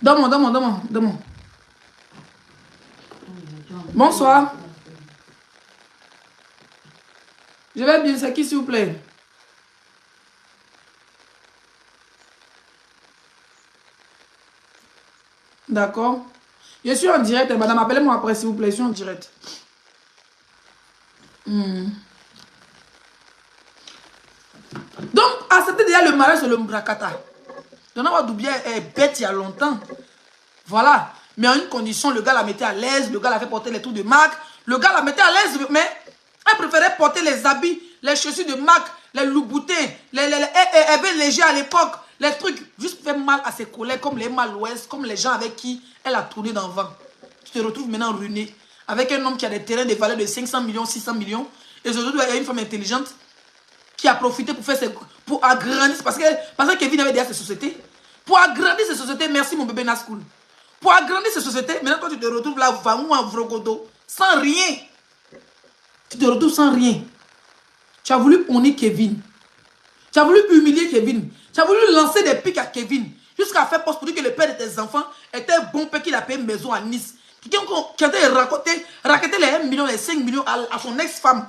Donne-moi. Bonsoir. Je vais bien, c'est qui s'il vous plaît? D'accord. Je suis en direct, madame, appelez-moi après s'il vous plaît, je suis en direct. Donc, accepter déjà le mariage sur le Mbrakata. Donawa Doubia est bête il y a longtemps. Voilà. Mais en une condition, le gars la mettait à l'aise, le gars la fait porter les tours de marque, le gars la mettait à l'aise, mais elle préférait porter les habits, les chaussures de marque, les louboutins, elle avait léger à l'époque, les trucs, juste faire mal à ses collègues, comme les Mal-Ouest, comme les gens avec qui elle a tourné dans le vent. Tu te retrouves maintenant ruiné, avec un homme qui a des terrains de valeur de 500 millions, 600 millions, et aujourd'hui, il y a une femme intelligente qui a profité pour agrandir, parce que Kevin avait déjà ses sociétés. Pour agrandir ses sociétés, merci mon bébé Nascoul. Pour agrandir ces sociétés, maintenant toi tu te retrouves là, Vamou en Vrogodo, sans rien. Tu te retrouves sans rien. Tu as voulu honner Kevin. Tu as voulu humilier Kevin. Tu as voulu lancer des pics à Kevin. Jusqu'à faire poste pour dire que le père de tes enfants était un bon père qu'il a payé une maison à Nice. Qui a raconté les 1 million, les 5 millions à son ex-femme.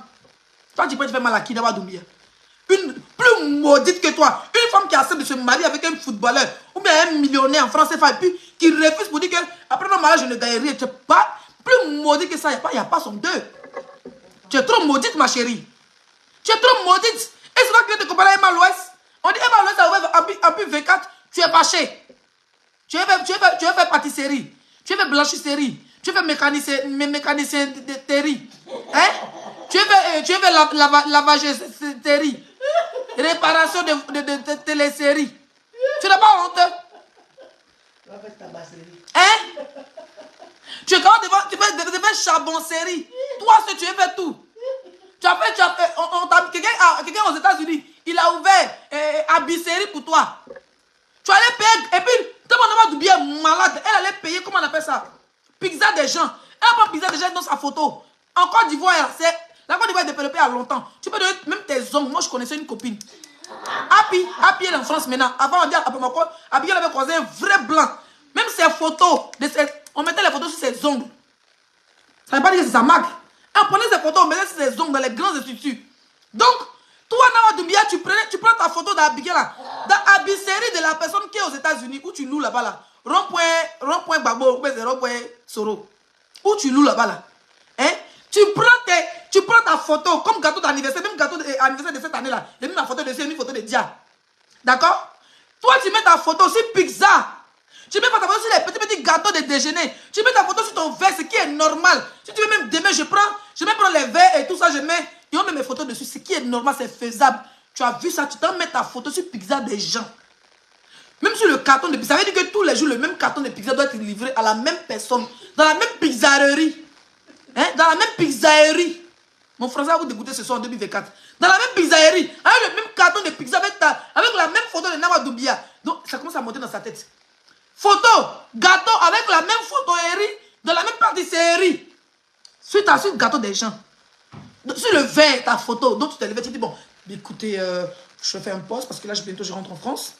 Toi tu peux te faire mal à qui d'abord Doumbia. Une plus maudite que toi. Une femme qui accepte de se marier avec un footballeur ou bien un millionnaire en France et puis qui refuse pour dire que après le mariage je ne gagne rien. Tu n'es pas plus maudite que ça. Il n'y a pas son deux. Tu es trop maudite ma chérie. Tu es trop maudite. Et c'est toi qui te comparer à Emma Louest. On dit Emma Louest a ouvert en plus 24. Tu es fâché. Tu veux faire pâtisserie. Tu veux faire blanchisserie. Tu veux faire mécanicien de terry. Hein? Tu veux faire lavagerie. Réparation de télésérie. Tu n'as pas honte? Hein? Tu es quand tu fais charbon-série. Toi, tu veux faire tout. Quelqu'un aux États-Unis, il a ouvert habisserie pour toi. Tu allais payer, et puis, Doubia est malade. Elle allait payer, comment on appelle ça? Pizza des gens. Elle prend bizarre déjà dans sa photo. En Côte d'Ivoire, la Côte d'Ivoire est développée il y a longtemps. Tu peux donner même tes ongles. Moi, je connaissais une copine. Happy est en France maintenant. Avant, on dit à Bamako, Abigail avait croisé un vrai blanc. Même ses photos, on mettait les photos sur ses ongles. Ça ne veut pas dire que c'est sa marque. Elle prenait ses photos, on mettait sur ses ongles dans les grands instituts. Donc, toi, Nawa Doumbia, tu prends ta photo d'Abigail là. Dans Abissérie de la personne qui est aux États-Unis, où tu loues là-bas là. Rond-point Gbagbo, rond-point Soro. Où tu loues là-bas là. Hein? Tu prends ta photo comme gâteau d'anniversaire, même gâteau d'anniversaire de cette année-là. Il y a mis ma photo dessus, une photo de Dia. D'accord? Toi, tu mets ta photo sur pizza. Tu mets ta photo sur les petits gâteaux de déjeuner. Tu mets ta photo sur ton verre, ce qui est normal. Si tu veux même demain, je prends les verres et tout ça, je mets. Et on met mes photos dessus. Ce qui est normal, c'est faisable. Tu as vu ça, tu t'en mets ta photo sur pizza des gens. Même sur le carton de pizza. Ça veut dire que tous les jours, le même carton de pizza doit être livré à la même personne. Dans la même pizzarerie. Hein? Dans la même pizzaerie. Mon français va vous dégoûter ce soir en 2024. Dans la même pizzaerie, avec le même carton de pizza, avec la même photo de Nawa Doumbia. Donc, ça commence à monter dans sa tête. Photo, gâteau, avec la même photoerie, dans la même pâtisserie. Sur gâteau des gens. Sur le verre, ta photo. Donc, tu t'es levé, tu dis, bon, écoutez, je fais un poste parce que là, bientôt, je rentre en France.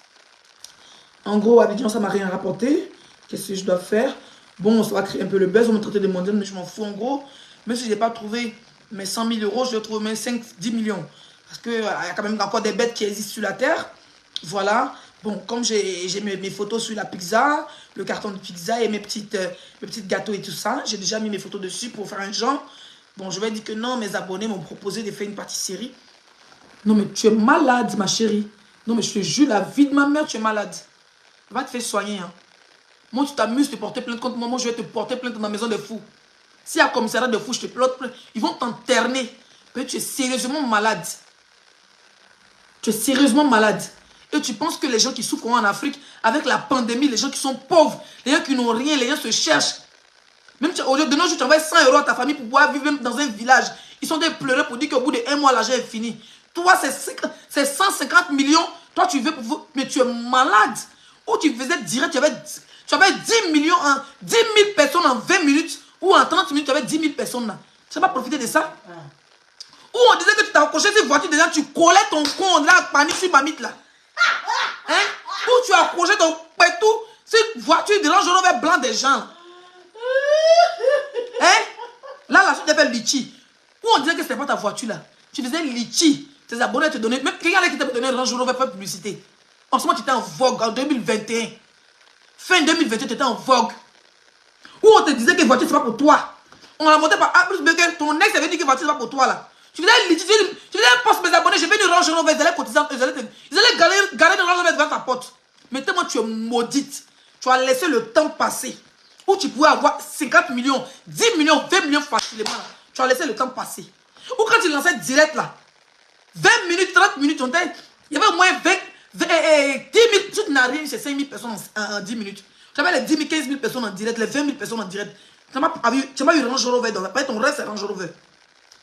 En gros, Abidjan, ça m'a rien rapporté. Qu'est-ce que je dois faire? Bon, ça va créer un peu le buzz, on me traiter de mondial, mais je m'en fous en gros. Même si je n'ai pas trouvé mes 100 000 euros, je vais trouver mes 5-10 millions. Parce qu'il y a quand même encore des bêtes qui existent sur la terre. Voilà. Bon, comme j'ai mes photos sur la pizza, le carton de pizza et mes petits gâteaux et tout ça, j'ai déjà mis mes photos dessus pour faire un genre. Bon, je vais dire que non, mes abonnés m'ont proposé de faire une pâtisserie. Non, mais tu es malade, ma chérie. Non, mais je te jure, la vie de ma mère, tu es malade. Va te faire soigner, hein. Moi, tu t'amuses de porter plainte contre moi. Moi, je vais te porter plainte dans la maison de fous. S'il y a un commissariat de fous, je te porte plainte. Ils vont t'interner. Mais tu es sérieusement malade. Tu es sérieusement malade. Et tu penses que les gens qui souffrent en Afrique, avec la pandémie, les gens qui sont pauvres, les gens qui n'ont rien, les gens se cherchent. Même au lieu de nos jours, tu envoies 100 euros à ta famille pour pouvoir vivre même dans un village. Ils sont des pleureux pour dire qu'au bout de 1 mois, l'argent est fini. Toi, c'est 150 millions. Toi, tu veux pour... Mais tu es malade. Ou tu faisais direct, tu avais 10 millions, 10 000 personnes en 20 minutes, ou en 30 minutes, tu avais 10 000 personnes là. Tu n'as pas profité de ça? Ou on disait que tu t'as accroché cette voiture, déjà tu collais ton con là, panique sur mamite là. Hein? Ou tu as accroché ton pétou, cette voiture de Range Rover blanc des gens. Hein? Là, la suite s'appelle Litchi. Ou on disait que c'était pas ta voiture là. Tu faisais Litchi. Tes abonnés te donnaient, même quelqu'un qui t'a donné Range Rover pour publicité. En ce moment, tu étais en vogue en 2021. Fin 2021, tu étais en vogue. Où on te disait que voiture, c'est pas pour toi. On a monté par A plus B que ton ex avait dit que voiture, c'est pas pour toi là. Tu faisais un poste mes abonnés, j'ai venu Range Rover, ils allaient cotiser, ils allaient garer de Range Rover devant ta porte. Mais tellement tu es maudite. Tu as laissé le temps passer. Où tu pouvais avoir 50 millions, 10 millions, 20 millions facilement. Là. Tu as laissé le temps passer. Ou quand tu lançais direct là, 20 minutes, 30 minutes, il y avait au moins 10 000, tu n'as rien, c'est 5 000 personnes en 10 minutes. J'avais les 10 000, 15 000 personnes en direct, les 20 000 personnes en direct. Tu n'as pas eu Range Rover, pas ton rêve c'est Range Rover.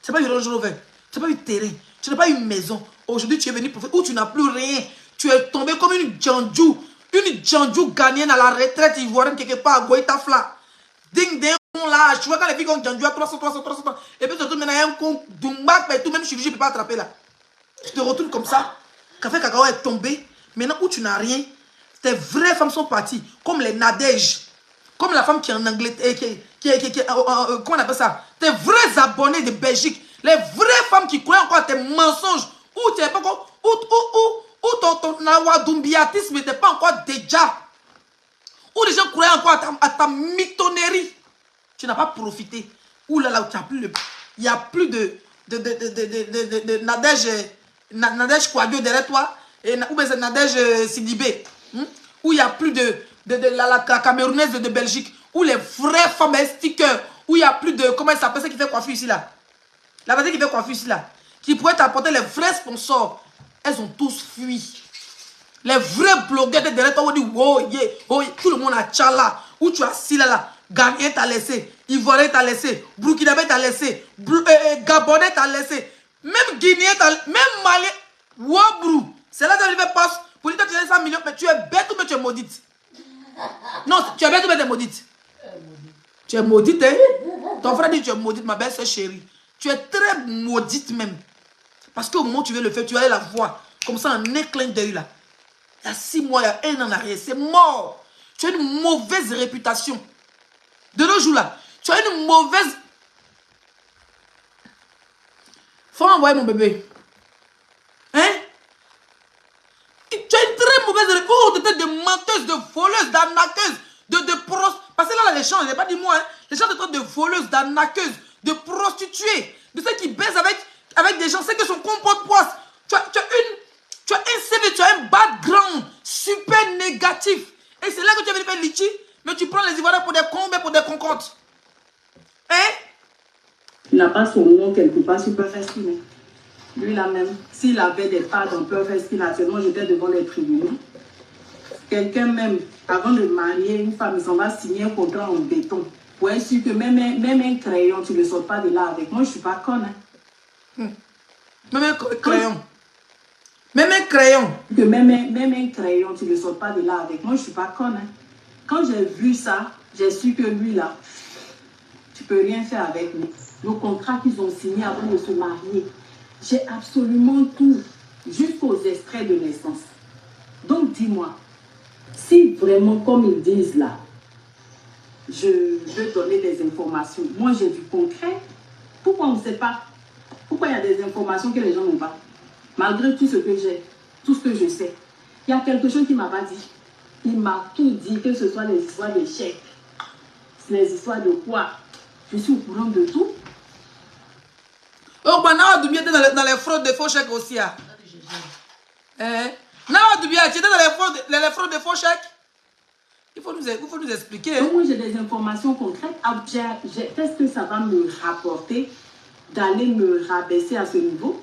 Tu n'as pas eu Range Rover, tu n'as pas eu terrain, tu n'as pas eu maison. Aujourd'hui tu es venu pour faire, où tu n'as plus rien. Tu es tombé comme une Djandjou ghanéenne à la retraite ivoirienne quelque part à Goïtafla. Ding ding là, tu vois quand les filles ont Djandjou à 300. Et puis surtout maintenant il y a un con Dumba, tout même chirurgie ne peut pas attraper là. Tu te retrouves comme ça. Café Cacao est tombé. Maintenant où tu n'as rien, tes vraies femmes sont parties. Comme les Nadège. Comme la femme qui est en Angleterre. Comment on appelle ça? Tes vrais abonnés de Belgique. Les vraies femmes qui croient encore à tes mensonges. Où tu n'es pas encore. Où ton Nawa Doumbiatisme n'était pas encore déjà. Où les gens croyaient encore à ta mitonnerie. Tu n'as pas profité. Où là, tu n'as plus le. Il n'y a plus de Nadège Kouadio derrière toi, ou bien c'est Nadège Sidibé, où il n'y a plus de la Camerounaise de Belgique, où les vraies femmes stickers, où il n'y a plus de, comment elle s'appelle, celle qui fait coiffure ici là, la personne qui fait coiffure ici là, qui pourrait t'apporter les vrais sponsors, elles ont tous fui. Les vrais blogueurs derrière toi, on dit, oh yeah, tout le monde a tchala, où tu as si là, Ghanéen t'a laissé, Ivoirien t'a laissé, Burkinabé t'a laissé, Gabonais t'a laissé. Même Guinéen, même Malien, Wabrou, c'est là que je vais passer pour dire que tu as 100 millions, mais tu es bête ou mais tu es maudite? Non, tu es bête ou mais tu es maudite? Tu es maudite, hein? Ton frère dit que tu es maudite, ma belle-sœur chérie. Tu es très maudite même. Parce qu'au moment où tu veux le faire, tu vas la voir. Comme ça, un éclat d'œil là. Il y a 6 mois, il y a 1 an en arrière. C'est mort. Tu as une mauvaise réputation. De nos jours là, tu as une mauvaise... Faut envoyer mon bébé. Hein? Tu as une très mauvaise réputation. Tu étais de menteuse, de voleuse, d'arnaqueuse, de prostituée. Parce que là, les gens, je n'ai pas dit moi, hein. Les gens te traitent de voleuse, d'arnaqueuse, de prostituée, de ceux qui baissent avec des gens, c'est que son comporte-poisse. Tu as un CV, tu as un background super négatif. Et c'est là que tu es venu faire litchi, mais tu prends les Ivoiriens pour des combes et pour des concotes. Hein? Il n'a pas son nom quelque part sur Perfect Skin. Lui là même, s'il avait des parts dans Perfect Skin, actuellement j'étais devant les tribunaux. Quelqu'un même, avant de marier une femme, il s'en va signer un contrat en béton. Pour être sûr que même un crayon, tu ne le sors pas de là avec. Moi, je ne suis pas conne. Hein. Même un crayon. Même un crayon. Que même un crayon, tu ne le sors pas de là avec. Moi, je ne suis pas conne. Hein. Quand j'ai vu ça, j'ai su que lui là, tu ne peux rien faire avec lui. Le contrat qu'ils ont signé avant de se marier, j'ai absolument tout, jusqu'aux extraits de naissance. Donc, dis-moi, si vraiment, comme ils disent là, je veux donner des informations, moi j'ai du concret, pourquoi on ne sait pas? Pourquoi il y a des informations que les gens n'ont pas? Malgré tout ce que j'ai, tout ce que je sais, il y a quelque chose qui ne m'a pas dit. Il m'a tout dit, que ce soit les histoires de chèques, les histoires de quoi. Je suis au courant de tout. Oh, bah, Nawa Doubia était dans les fraudes de faux chèques aussi. Hein? Nawa Doubia, tu étais dans les fraudes de faux chèques? Il faut nous expliquer. Hein? Donc, moi, j'ai des informations concrètes. Qu'est-ce que ça va me rapporter d'aller me rabaisser à ce niveau?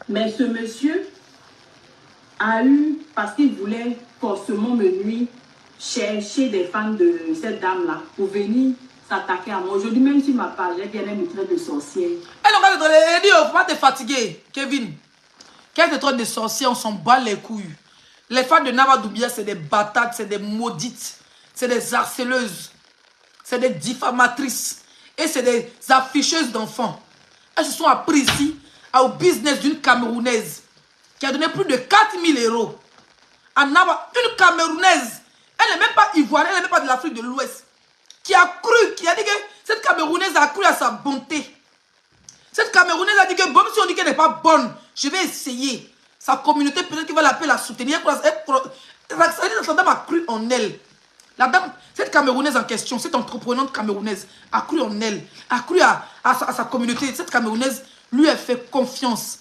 Mais ce monsieur a eu, parce qu'il voulait forcément me nuire, chercher des fans de cette dame-là pour venir s'attaquer à moi. Aujourd'hui, même si ma page, elle vient me traiter de sorcière. Elle n'a pas dit, faut pas te fatiguer, Kevin. Qu'elle te traite de sorcière, on s'en bat les couilles. Les fans de Nawa Doubia, c'est des batates, c'est des maudites, c'est des harceleuses, c'est des diffamatrices et c'est des afficheuses d'enfants. Elles se sont apprises ici au business d'une Camerounaise qui a donné plus de 4000 € à Nawa. Une Camerounaise, elle n'est même pas ivoirienne, elle n'est même pas de l'Afrique de l'Ouest, qui a cru, qui a dit que cette Camerounaise a cru à sa bonté. Cette Camerounaise a dit que bon, si on dit qu'elle n'est pas bonne, je vais essayer. Sa communauté, peut-être qu'il va l'appeler la soutenir. Cette dame a cru en elle. La dame, cette Camerounaise en question, cette entreprenante camerounaise, a cru en elle, a cru à sa communauté. Cette Camerounaise lui a fait confiance.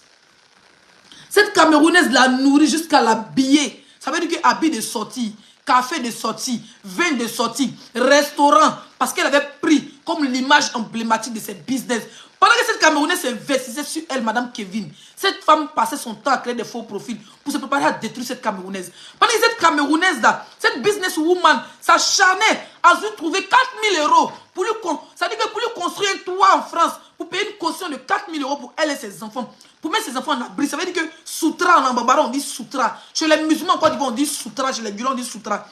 Cette Camerounaise l'a nourrie jusqu'à l'habiller. Ça veut dire qu'il habille de sortie, café de sortie, vin de sortie, restaurant, parce qu'elle avait pris comme l'image emblématique de ses business. Pendant que cette Camerounaise s'investissait sur elle, Madame Kevin, cette femme passait son temps à créer des faux profils pour se préparer à détruire cette Camerounaise. Pendant que cette Camerounaise-là, cette businesswoman, s'acharnait à lui trouver 4000 € pour lui, ça veut dire que pour lui construire un toit en France, pour payer une caution de 4000 € pour elle et ses enfants, pour mettre ses enfants en abri. Ça veut dire que Soutra en Bambara, on dit Soutra. Chez les musulmans en Côte d'Ivoire, on dit Soutra. Chez les Gulans, on dit Soutra.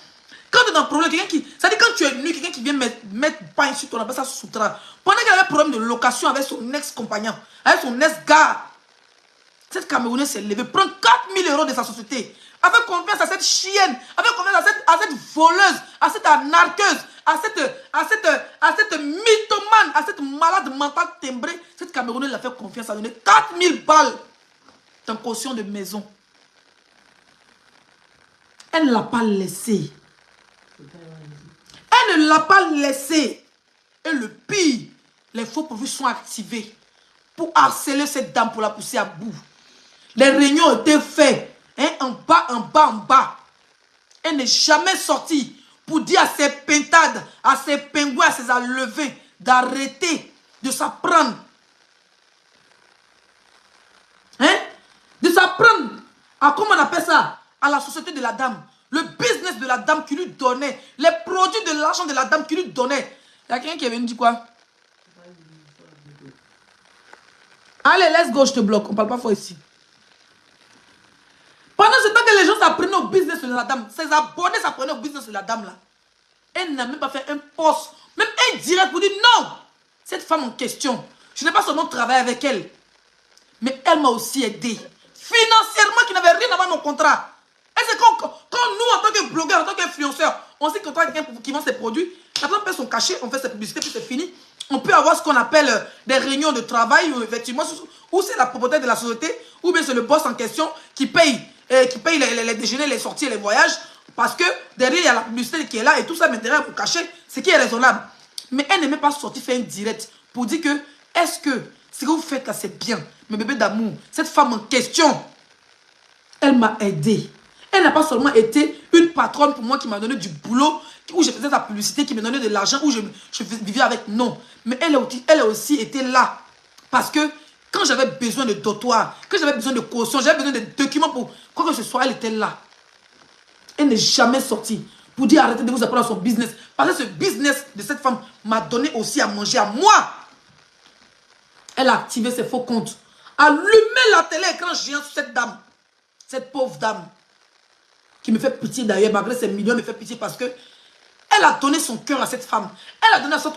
Quand tu es dans un problème, quelqu'un qui... Ça veut dire quand tu es nu, quelqu'un qui vient mettre pain sur toi, on appelle ça Soutra. Pendant qu'elle avait un problème de location avec son ex-compagnon, avec son ex-gars, cette Camerounaise s'est levée, prend 4000 € de sa société, avec confiance à cette chienne, avec confiance à cette voleuse, à cette anarqueuse, à cette mythomane, à cette malade mentale timbrée. Cette Camerounaise l'a fait confiance à donner 4000 balles en caution de maison. Elle ne l'a pas laissé. Elle ne l'a pas laissé. Et le pire, les faux profils sont activés pour harceler cette dame, pour la pousser à bout. Les réunions ont été faites, hein, en bas, en bas, en bas. Elle n'est jamais sortie pour dire à ses pintades, à ses pingouins, à ses alevins, d'arrêter de s'apprendre. Hein? De s'apprendre à, comment on appelle ça, à la société de la dame. Le business de la dame qui lui donnait, les produits de l'argent de la dame qui lui donnait. Il y a quelqu'un qui est venu dire quoi? Allez, let's go, je te bloque. On ne parle pas fort ici. Pendant ce temps que les gens s'apprenaient au business de la dame, ses abonnés s'apprenaient au business de la dame là. Elle n'a même pas fait un post, même un direct pour dire non. cette femme en question, je n'ai pas seulement travaillé avec elle, mais elle m'a aussi aidé. Financièrement, qui n'avait rien à voir avec mon contrat. Et c'est quand nous, en tant que blogueurs, en tant qu'influenceurs, on sait contrat quelqu'un qui vend ses produits, la personne paie son cachet, on fait sa publicité, puis c'est fini. On peut avoir ce qu'on appelle des réunions de travail, où effectivement, où c'est la propriétaire de la société, ou bien c'est le boss en question qui paye les déjeuners, les sorties et les voyages, parce que derrière, il y a la publicité qui est là, et tout ça, mais derrière, vous cachez, ce qui est raisonnable. Mais elle n'aimait pas sortir faire une direct pour dire que, est-ce que ce que vous faites là, c'est bien, mes bébés d'amour, cette femme en question, elle m'a aidé. Elle n'a pas seulement été une patronne pour moi qui m'a donné du boulot, où je faisais la publicité, qui me donnait de l'argent, où je vivais avec. Non. Mais elle a aussi été là. Parce que quand j'avais besoin de dortoir, quand j'avais besoin de caution, j'avais besoin de documents pour quoi que ce soit, elle était là. Elle n'est jamais sortie pour dire arrêtez de vous apprendre à son business. Parce que ce business de cette femme m'a donné aussi à manger à moi. Elle a activé ses faux comptes. Allumé la télé écran géant sur cette dame. Cette pauvre dame. Qui me fait pitié d'ailleurs, malgré ses millions, me fait pitié parce que elle a donné son cœur à cette femme. Elle a donné son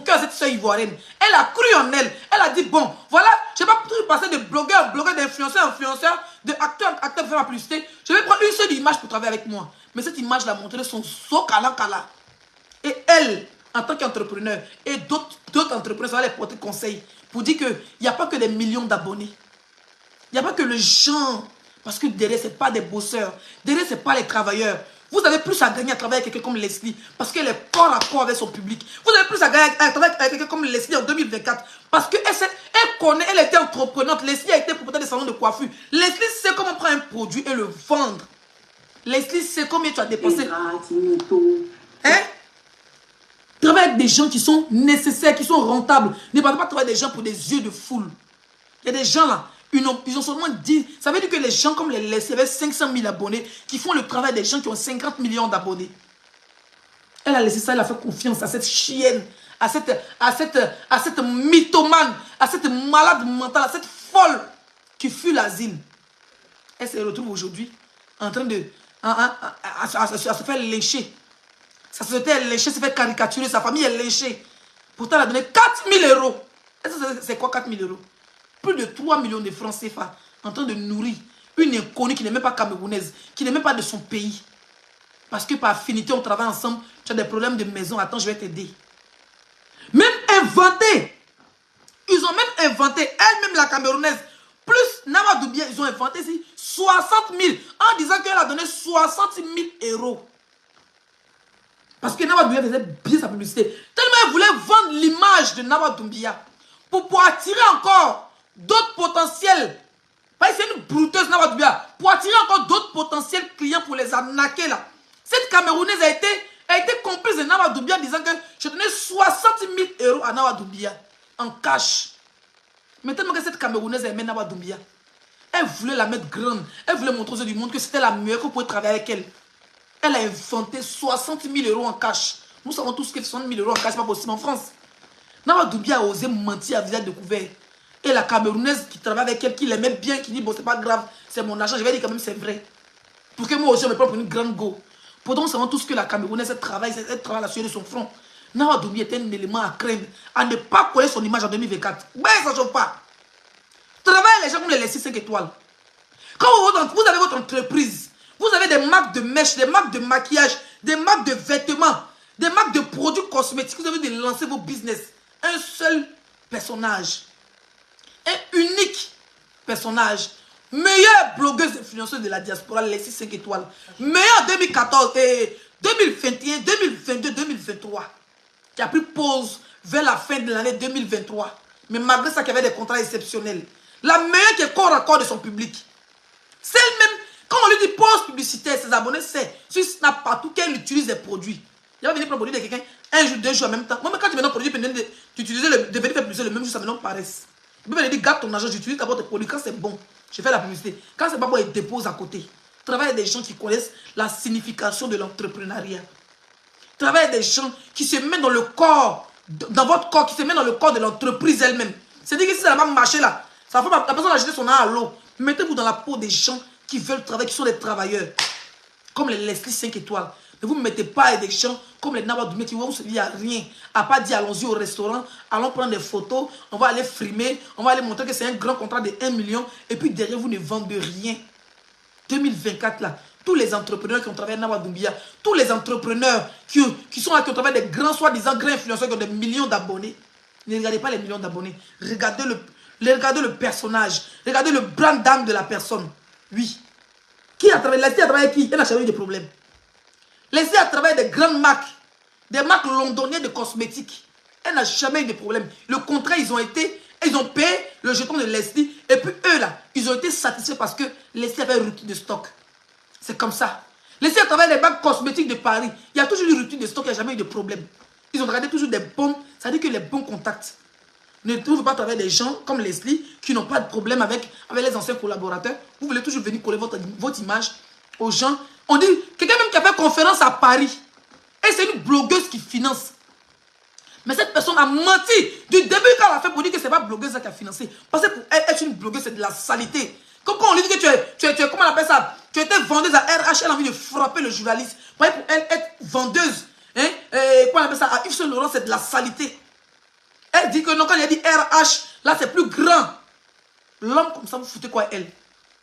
cœur à cette soeur ivoirienne. Elle a cru en elle. Elle a dit, bon, voilà, je ne vais pas passer de blogueur, d'influenceur, d'acteur, pour faire ma publicité. Je vais prendre une seule image pour travailler avec moi. Mais cette image l'a montré son so kala. Et elle, en tant qu'entrepreneur, et d'autres entrepreneurs, ça va les porter conseil pour dire qu'il n'y a pas que des millions d'abonnés. Il n'y a pas que les gens. Parce que derrière, ce n'est pas des bosseurs. Derrière, ce n'est pas les travailleurs. Vous avez plus à gagner à travailler avec quelqu'un comme Leslie. Parce qu'elle est corps à corps avec son public. Vous avez plus à gagner à travailler avec quelqu'un comme Leslie en 2024. Parce qu'elle connaît, elle était entreprenante. Leslie a été propriétaire des salons de coiffure. Leslie sait comment prendre un produit et le vendre. Leslie sait combien tu as dépensé. Hein? Travaille avec des gens qui sont nécessaires, qui sont rentables. Ne parlez pas de travailler avec des gens pour des yeux de foule. Il y a des gens là. Ils ont seulement dit, ça veut dire que les gens comme les Leslie avec 500 000 abonnés qui font le travail des gens qui ont 50 millions d'abonnés. Elle a laissé ça, elle a fait confiance à cette chienne, à cette mythomane, à cette malade mentale, à cette folle qui fuit l'asile. Elle se retrouve aujourd'hui en train de à se faire lyncher. Sa société est lynchée, se fait caricaturer, sa famille est lynchée. Pourtant, elle a donné 4 000 €. C'est quoi 4 000 €? Plus de 3 millions de francs CFA en train de nourrir une inconnue qui n'est même pas camerounaise, qui n'est même pas de son pays. Parce que par affinité, on travaille ensemble, tu as des problèmes de maison, attends, je vais t'aider. Même inventé, ils ont même inventé, elle-même la camerounaise, plus Nawa Doumbia, ils ont inventé 60 000, en disant qu'elle a donné 60 000 €. Parce que Nawa Doumbia faisait bien sa publicité. Tellement elle voulait vendre l'image de Nawa Doumbia pour pouvoir attirer encore d'autres potentiels. Parce que c'est une brouteuse Nawa Doumbia. Pour attirer encore d'autres potentiels clients pour les arnaquer là. Cette Camerounaise a été complice de Nawa Doumbia en disant que je donnais 60 000 € à Nawa Doumbia en cash. Mais tellement que cette Camerounaise aimait Nawa Doumbia, elle voulait la mettre grande. Elle voulait montrer aux yeux du monde que c'était la meilleure, qu'on pouvait travailler avec elle. Elle a inventé 60 000 € en cash. Nous savons tous que 60 000 € en cash, c'est pas possible en France. Nawa Doumbia a osé mentir à visage découvert. Et la Camerounaise qui travaille avec elle, qui l'aimait bien, qui dit bon, c'est pas grave, c'est mon argent, je vais dire quand même c'est vrai. Pour que moi aussi, je me prenne pour une grande go. Pourtant, nous savons tous que la Camerounaise, elle travaille à la sueur de son front. Nawa Doumbia était un élément à craindre, à ne pas coller son image en 2024. Ben, ça ne chauffe pas. Travaillez les gens comme les Leslie 5 étoiles. Quand vous avez votre entreprise, vous avez des marques de mèches, des marques de maquillage, des marques de vêtements, des marques de produits cosmétiques, vous avez de lancer vos business. Un seul personnage. Un unique personnage. Meilleure blogueuse influenceuse de la diaspora, Leslie 5 étoiles. Meilleure 2014 et 2021, 2022, 2023. Qui a pris pause vers la fin de l'année 2023. Mais malgré ça, qui avait des contrats exceptionnels. La meilleure qui est corps à corps de son public. Celle-même, quand on lui dit pause publicitaire, ses abonnés, c'est sur Snap partout qu'elle utilise des produits. Il va venir prendre le produit de quelqu'un un jour, 2 jours en même temps. Moi, quand tu me donnes un produit, tu utilises de venir faire publicité le même jour, ça me donne paresse. Il peut me dire, garde ton argent, j'utilise d'abord tes produits. Quand c'est bon, je fais la publicité. Quand c'est pas bon, il dépose à côté. Travaille avec des gens qui connaissent la signification de l'entrepreneuriat. Travaille avec des gens qui se mettent dans le corps, dans votre corps, qui se mettent dans le corps de l'entreprise elle-même. C'est-à-dire que si ça va marcher là, ça va la personne a jeté son argent à l'eau. Mettez-vous dans la peau des gens qui veulent travailler, qui sont des travailleurs. Comme les Leslie 5 étoiles. Ne vous mettez pas avec des gens comme les Nawa Doumbia qui vont se dire rien, à pas dire allons-y au restaurant, allons prendre des photos, on va aller frimer, on va aller montrer que c'est un grand contrat de 1 million, et puis derrière vous ne vendez rien. 2024 là, tous les entrepreneurs qui ont travaillé à Nawa Doumbia, tous les entrepreneurs qui sont là, qui ont travaillé des grands, soi-disant grands influenceurs qui ont des millions d'abonnés, ne regardez pas les millions d'abonnés, regardez le personnage, regardez le brand d'âme de la personne. Oui. Qui a travaillé? Leslie a travaillé avec qui? Elle n'a jamais eu de problème. Leslie a travaillé avec des grandes marques, des marques londoniennes de cosmétiques. Elle n'a jamais eu de problème. Le contrat, ils ont payé le jeton de Leslie. Et puis eux là, ils ont été satisfaits parce que Leslie avait une rupture de stock. C'est comme ça. Leslie a travaillé avec les marques cosmétiques de Paris. Il y a toujours eu une rupture de stock, il n'y a jamais eu de problème. Ils ont regardé toujours des bons, ça veut dire que les bons contacts. Ne trouvez pas travailler des gens comme Leslie qui n'ont pas de problème avec les anciens collaborateurs. Vous voulez toujours venir coller votre image aux gens. On dit, quelqu'un même qui a fait conférence à Paris, et c'est une blogueuse qui finance. Mais cette personne a menti du début quand elle a fait pour dire que ce n'est pas blogueuse qui a financé. Parce que pour elle, être une blogueuse, c'est de la saleté. Comme quand on lui dit que tu es comment on appelle ça? Tu étais vendeuse à RH, elle a envie de frapper le journaliste. Pour elle, être vendeuse, hein, comment on appelle ça, à Yves Saint Laurent, c'est de la saleté. Elle dit que non, quand il a dit RH, là c'est plus grand. L'homme comme ça, vous foutez quoi elle?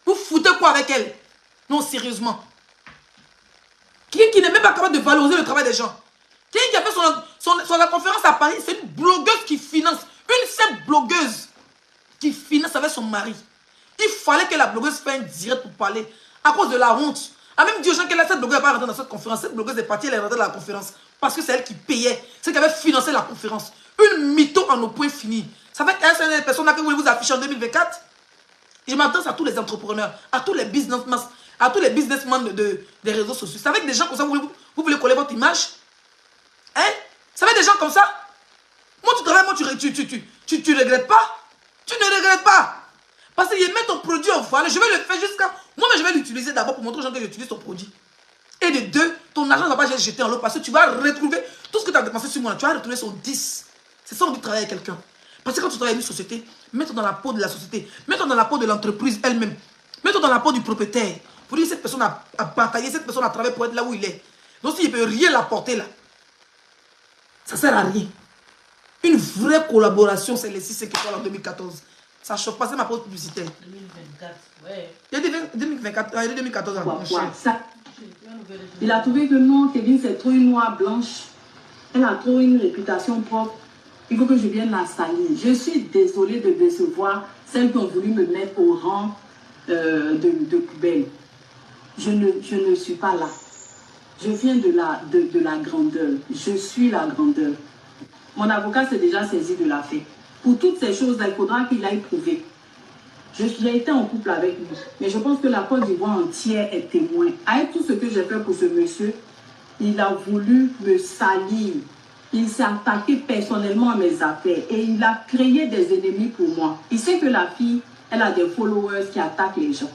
Vous foutez quoi avec elle? Non, sérieusement. Quelqu'un qui n'est même pas capable de valoriser le travail des gens. Quelqu'un qui a fait son conférence à Paris, c'est une blogueuse qui finance. Une simple blogueuse qui finance avec son mari. Il fallait que la blogueuse fasse un direct pour parler. À cause de la honte. Elle a même dit aux gens que cette blogueuse n'est pas rentrée dans cette conférence. Cette blogueuse est partie, elle est rentrée dans la conférence. Parce que c'est elle qui payait. C'est elle qui avait financé la conférence. Une mytho en nos points finis. Ça fait qu'elle, c'est une personne que vous voulez vous afficher en 2024. Je m'adresse à tous les entrepreneurs, à tous les businessmen, à tous les businessmen des réseaux sociaux. Ça fait que des gens comme ça, vous voulez coller votre image. Hein? Ça fait des gens comme ça. Moi, tu travailles, moi, tu regrettes pas. Tu ne regrettes pas. Parce qu'il met ton produit en valeur. Je vais le faire jusqu'à... Moi, mais je vais l'utiliser d'abord pour montrer aux gens que j'utilise ton produit. Et de deux, ton argent ne va pas être jeté en l'eau parce que tu vas retrouver tout ce que tu as dépensé sur moi. Tu vas retrouver son 10. C'est ça, on dit travailler avec quelqu'un. Parce que quand tu travailles avec une société, mets-toi dans la peau de la société. Mets-toi dans la peau de l'entreprise elle-même. Mets-toi dans la peau du propriétaire. Pour dire que cette personne a bataillé, cette personne a travaillé pour être là où il est. Donc s'il ne peut rien l'apporter là, ça ne sert à rien. Une vraie collaboration, c'est les 6 étoiles en 2014. Ça ne choque pas, c'est ma pause publicitaire. 2024, ouais. Il y a 2024, il y a 2014. Il a trouvé que non, Kevin, c'est trop une noire blanche. Elle a trop une réputation propre. Il faut que je vienne la salir. Je suis désolée de décevoir celles qui ont voulu me mettre au rang de poubelle. Je ne suis pas là. Je viens de la grandeur. Je suis la grandeur. Mon avocat s'est déjà saisi de l'affaire. Pour toutes ces choses-là, il faudra qu'il aille prouver. J'ai été en couple avec lui. Mais je pense que la Côte d'Ivoire entière est témoin. Avec tout ce que j'ai fait pour ce monsieur, il a voulu me salir. Il s'est attaqué personnellement à mes affaires et il a créé des ennemis pour moi. Il sait que la fille, elle a des followers qui attaquent les gens.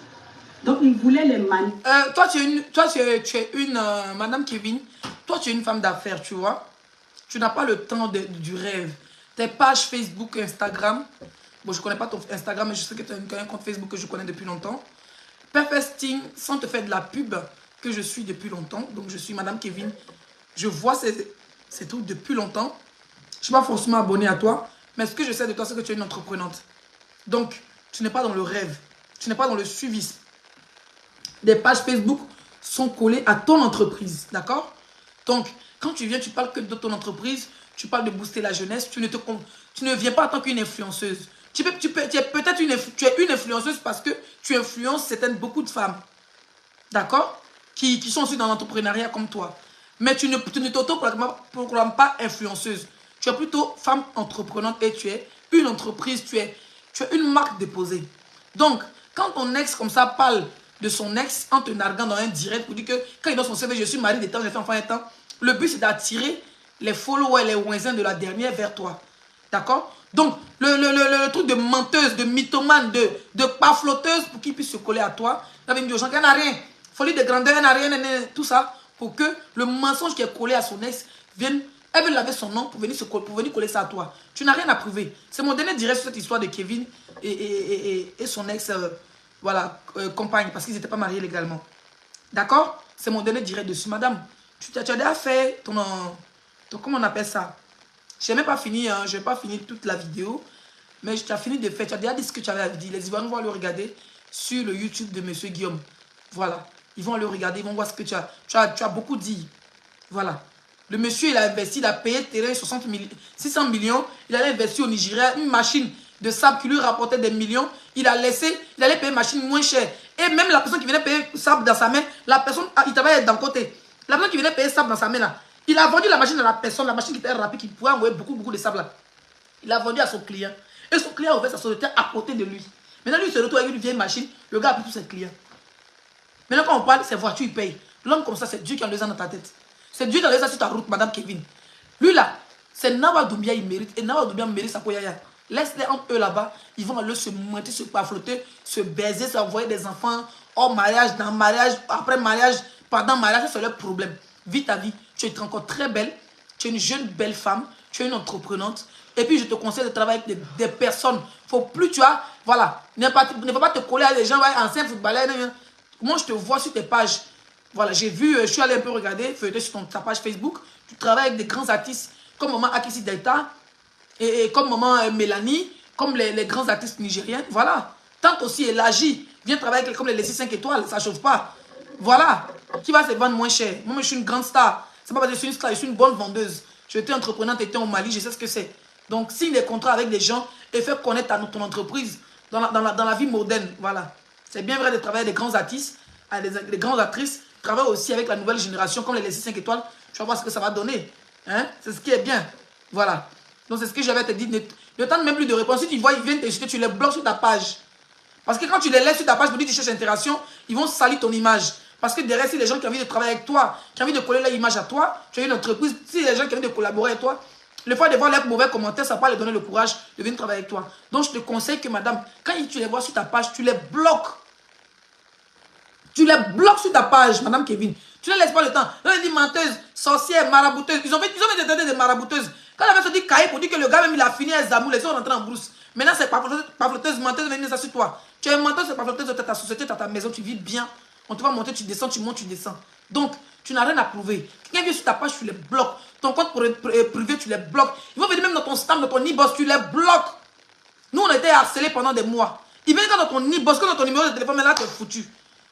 Donc, il voulait les manipuler. Toi, tu es une Madame Kevin, toi, tu es une femme d'affaires, tu vois. Tu n'as pas le temps du rêve. Tes pages Facebook, Instagram. Bon, je ne connais pas ton Instagram, mais je sais que tu as un compte Facebook que je connais depuis longtemps. Perfesting, sans te faire de la pub, que je suis depuis longtemps. Donc, je suis Madame Kevin. Je vois ces trucs depuis longtemps. Je ne suis pas forcément abonné à toi. Mais ce que je sais de toi, c'est que tu es une entreprenante. Donc, tu n'es pas dans le rêve. Tu n'es pas dans le suivisme. Des pages Facebook sont collées à ton entreprise. D'accord? Donc, quand tu viens, tu parles que de ton entreprise. Tu parles de booster la jeunesse. Tu ne viens pas en tant qu'une influenceuse. Tu es peut-être une influenceuse parce que tu influences beaucoup de femmes. D'accord? Qui sont aussi dans l'entrepreneuriat comme toi. Mais tu ne t'auto-proclames pas influenceuse. Tu es plutôt femme entreprenante et tu es une entreprise, tu es une marque déposée. Donc, quand ton ex comme ça parle de son ex en te narguant dans un direct pour dire que quand il donne son CV, je suis marié des temps, j'ai fait enfant un temps, le but c'est d'attirer les followers, les voisins de la dernière vers toi. D'accord? Donc, le truc de menteuse, de mythomane, de pafloteuse pour qu'il puisse se coller à toi, il avait dit aux gens qu'elle n'a rien. Folie de grandeur, elle n'a rien, tout ça, pour que le mensonge qui est collé à son ex vienne, elle veut laver son nom pour venir coller ça à toi. Tu n'as rien à prouver. C'est mon dernier direct sur cette histoire de Kevin et son ex, compagne, parce qu'ils n'étaient pas mariés légalement. D'accord? C'est mon dernier direct dessus. Madame, Tu as déjà fait ton comment on appelle ça? Je n'ai même pas fini, hein, je n'ai pas fini toute la vidéo. Mais tu as fini de faire, tu as déjà dit ce que tu avais dit. Les Ivoiriens vont le regarder sur le YouTube de M. Guillaume. Voilà. Ils vont le regarder, ils vont voir ce que tu as beaucoup dit. Voilà. Le monsieur, il a investi, il a payé terrain 600 millions. Il a investi au Nigeria une machine de sable qui lui rapportait des millions. Il a laissé, il allait payer une machine moins chère. Et même la personne qui venait payer sable dans sa main, la personne, il travaillait d'un côté. La personne qui venait payer sable dans sa main là, il a vendu la machine à la personne, la machine qui était rapide, qui pouvait envoyer beaucoup de sable là. Il a vendu à son client. Et son client a ouvert sa société à côté de lui. Maintenant, lui, il se retrouve avec une vieille machine. Le gars a pris tous ses clients. Maintenant, quand on parle, ses voitures, il paye. L'homme comme ça, c'est Dieu qui a les dans ta tête. C'est Dieu qui a les sur ta route, Madame Kevin. Lui, là, c'est Nawa Doumbia, il mérite. Et Nawa Doumbia mérite sa koyaya. Laisse-les entre eux là-bas. Ils vont aller se monter, se pafloter, se baiser, s'envoyer des enfants hors mariage, dans mariage, après mariage, pendant mariage. C'est leur problème. Vis ta vie. Tu es encore très belle. Tu es une jeune, belle femme. Tu es une entreprenante. Et puis, je te conseille de travailler avec des personnes. Faut plus, tu as, voilà, ne faut pas te coller à des gens, ouais, anciens footballeurs. Moi, je te vois sur tes pages. Voilà, j'ai vu, je suis allé un peu regarder, feuilleter sur ta page Facebook. Tu travailles avec des grands artistes comme maman Akissi Delta et comme maman Mélanie, comme les grands artistes nigériens. Voilà. Tant aussi Elagi, viens travailler avec comme les 5 étoiles, ça ne chauffe pas. Voilà. Qui va se vendre moins cher? Moi, je suis une grande star. C'est pas parce que je suis une star, je suis une bonne vendeuse. J'étais entreprenante, j'étais au Mali, je sais ce que c'est. Donc, signe des contrats avec des gens et fais connaître ton entreprise dans la vie moderne. Voilà. C'est bien vrai de travailler avec des grands artistes, avec des grandes actrices. Travaille aussi avec la nouvelle génération, comme les 5 étoiles. Tu vas voir ce que ça va donner. Hein? C'est ce qui est bien. Voilà. Donc, c'est ce que j'avais te dit. Ne tente même plus de répondre. Si tu vois, ils viennent t'insulter, tu les bloques sur ta page. Parce que quand tu les laisses sur ta page pour dire que tu cherches interaction, ils vont salir ton image. Parce que derrière, si les gens qui ont envie de travailler avec toi, qui ont envie de coller leur image à toi, tu as une entreprise, si les gens qui ont envie de collaborer avec toi, le fait de voir leurs mauvais commentaires, ça va pas leur donner le courage de venir travailler avec toi. Donc, je te conseille que, madame, quand tu les vois sur ta page, tu les bloques. Tu les bloques sur ta page, madame Kevin. Tu ne laisses pas le temps. Là, ils disent menteuse, sorcière, marabouteuse. Ils ont fait des têtes de marabouteuses. Quand la personne dit cahier pour dire que le gars même il a fini un zamou, les gens sont rentrés en brousse. Maintenant, c'est pavloteuse, menteuse, venez ça sur toi. Tu es menteuse, c'est pavloteuse, tu as ta société, tu as ta maison, tu vis bien. On te va monter, tu descends, tu montes, tu descends. Donc, tu n'as rien à prouver. Quelqu'un vient sur ta page, tu les bloques. Ton compte privé, tu les bloques. Ils vont venir même dans ton stamp, dans ton e-boss, tu les bloques. Nous, on a été harcelés pendant des mois. Ils viennent dans ton e-boss, dans ton numéro de téléphone, mais là, tu es foutu.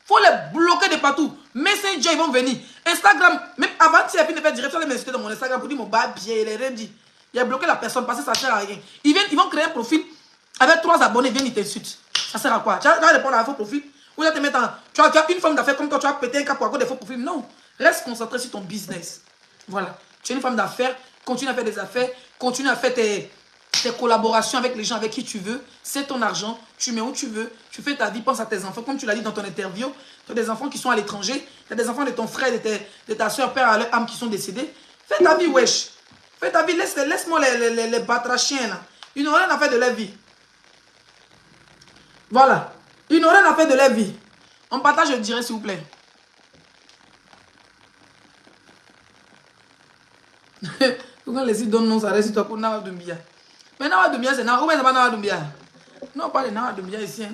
Faut les bloquer de partout. Messenger, ils vont venir. Instagram, même avant que tu aies fini de faire direct, tu vas les m'insulter dans mon Instagram pour dire mon bas bien, il est rien dit. Il a bloqué la personne parce que ça ne sert à rien. Ils vont créer un profil avec 3 abonnés, ils viennent, ils t'insultent. Ça sert à quoi? Tu vas répondre à un faux profil? Ou là, te mettre tu as une femme d'affaires comme toi, tu vas péter un cap pour avoir des faux profils? Non. Reste concentré sur ton business. Voilà. Tu es une femme d'affaires, continue à faire des affaires, continue à faire tes collaborations avec les gens avec qui tu veux. C'est ton argent, tu mets où tu veux, tu fais ta vie, pense à tes enfants. Comme tu l'as dit dans ton interview, tu as des enfants qui sont à l'étranger, tu as des enfants de ton frère, de ta soeur, père à leur âme qui sont décédés. Fais ta vie, wesh. Fais ta vie, laisse-moi les batrachiens là. Ils n'ont rien à faire de leur vie. Voilà. Ils n'ont rien à faire de leur vie. On partage, je dirais, s'il vous plaît. Pourquoi les îles donnent non, ça reste toi pour Nawa Doumbia. Mais Nawa Doumbia, c'est Nawa. Où est-ce que Nawa Doumbia? Non, pas de Nawa Doumbia ici. Hein.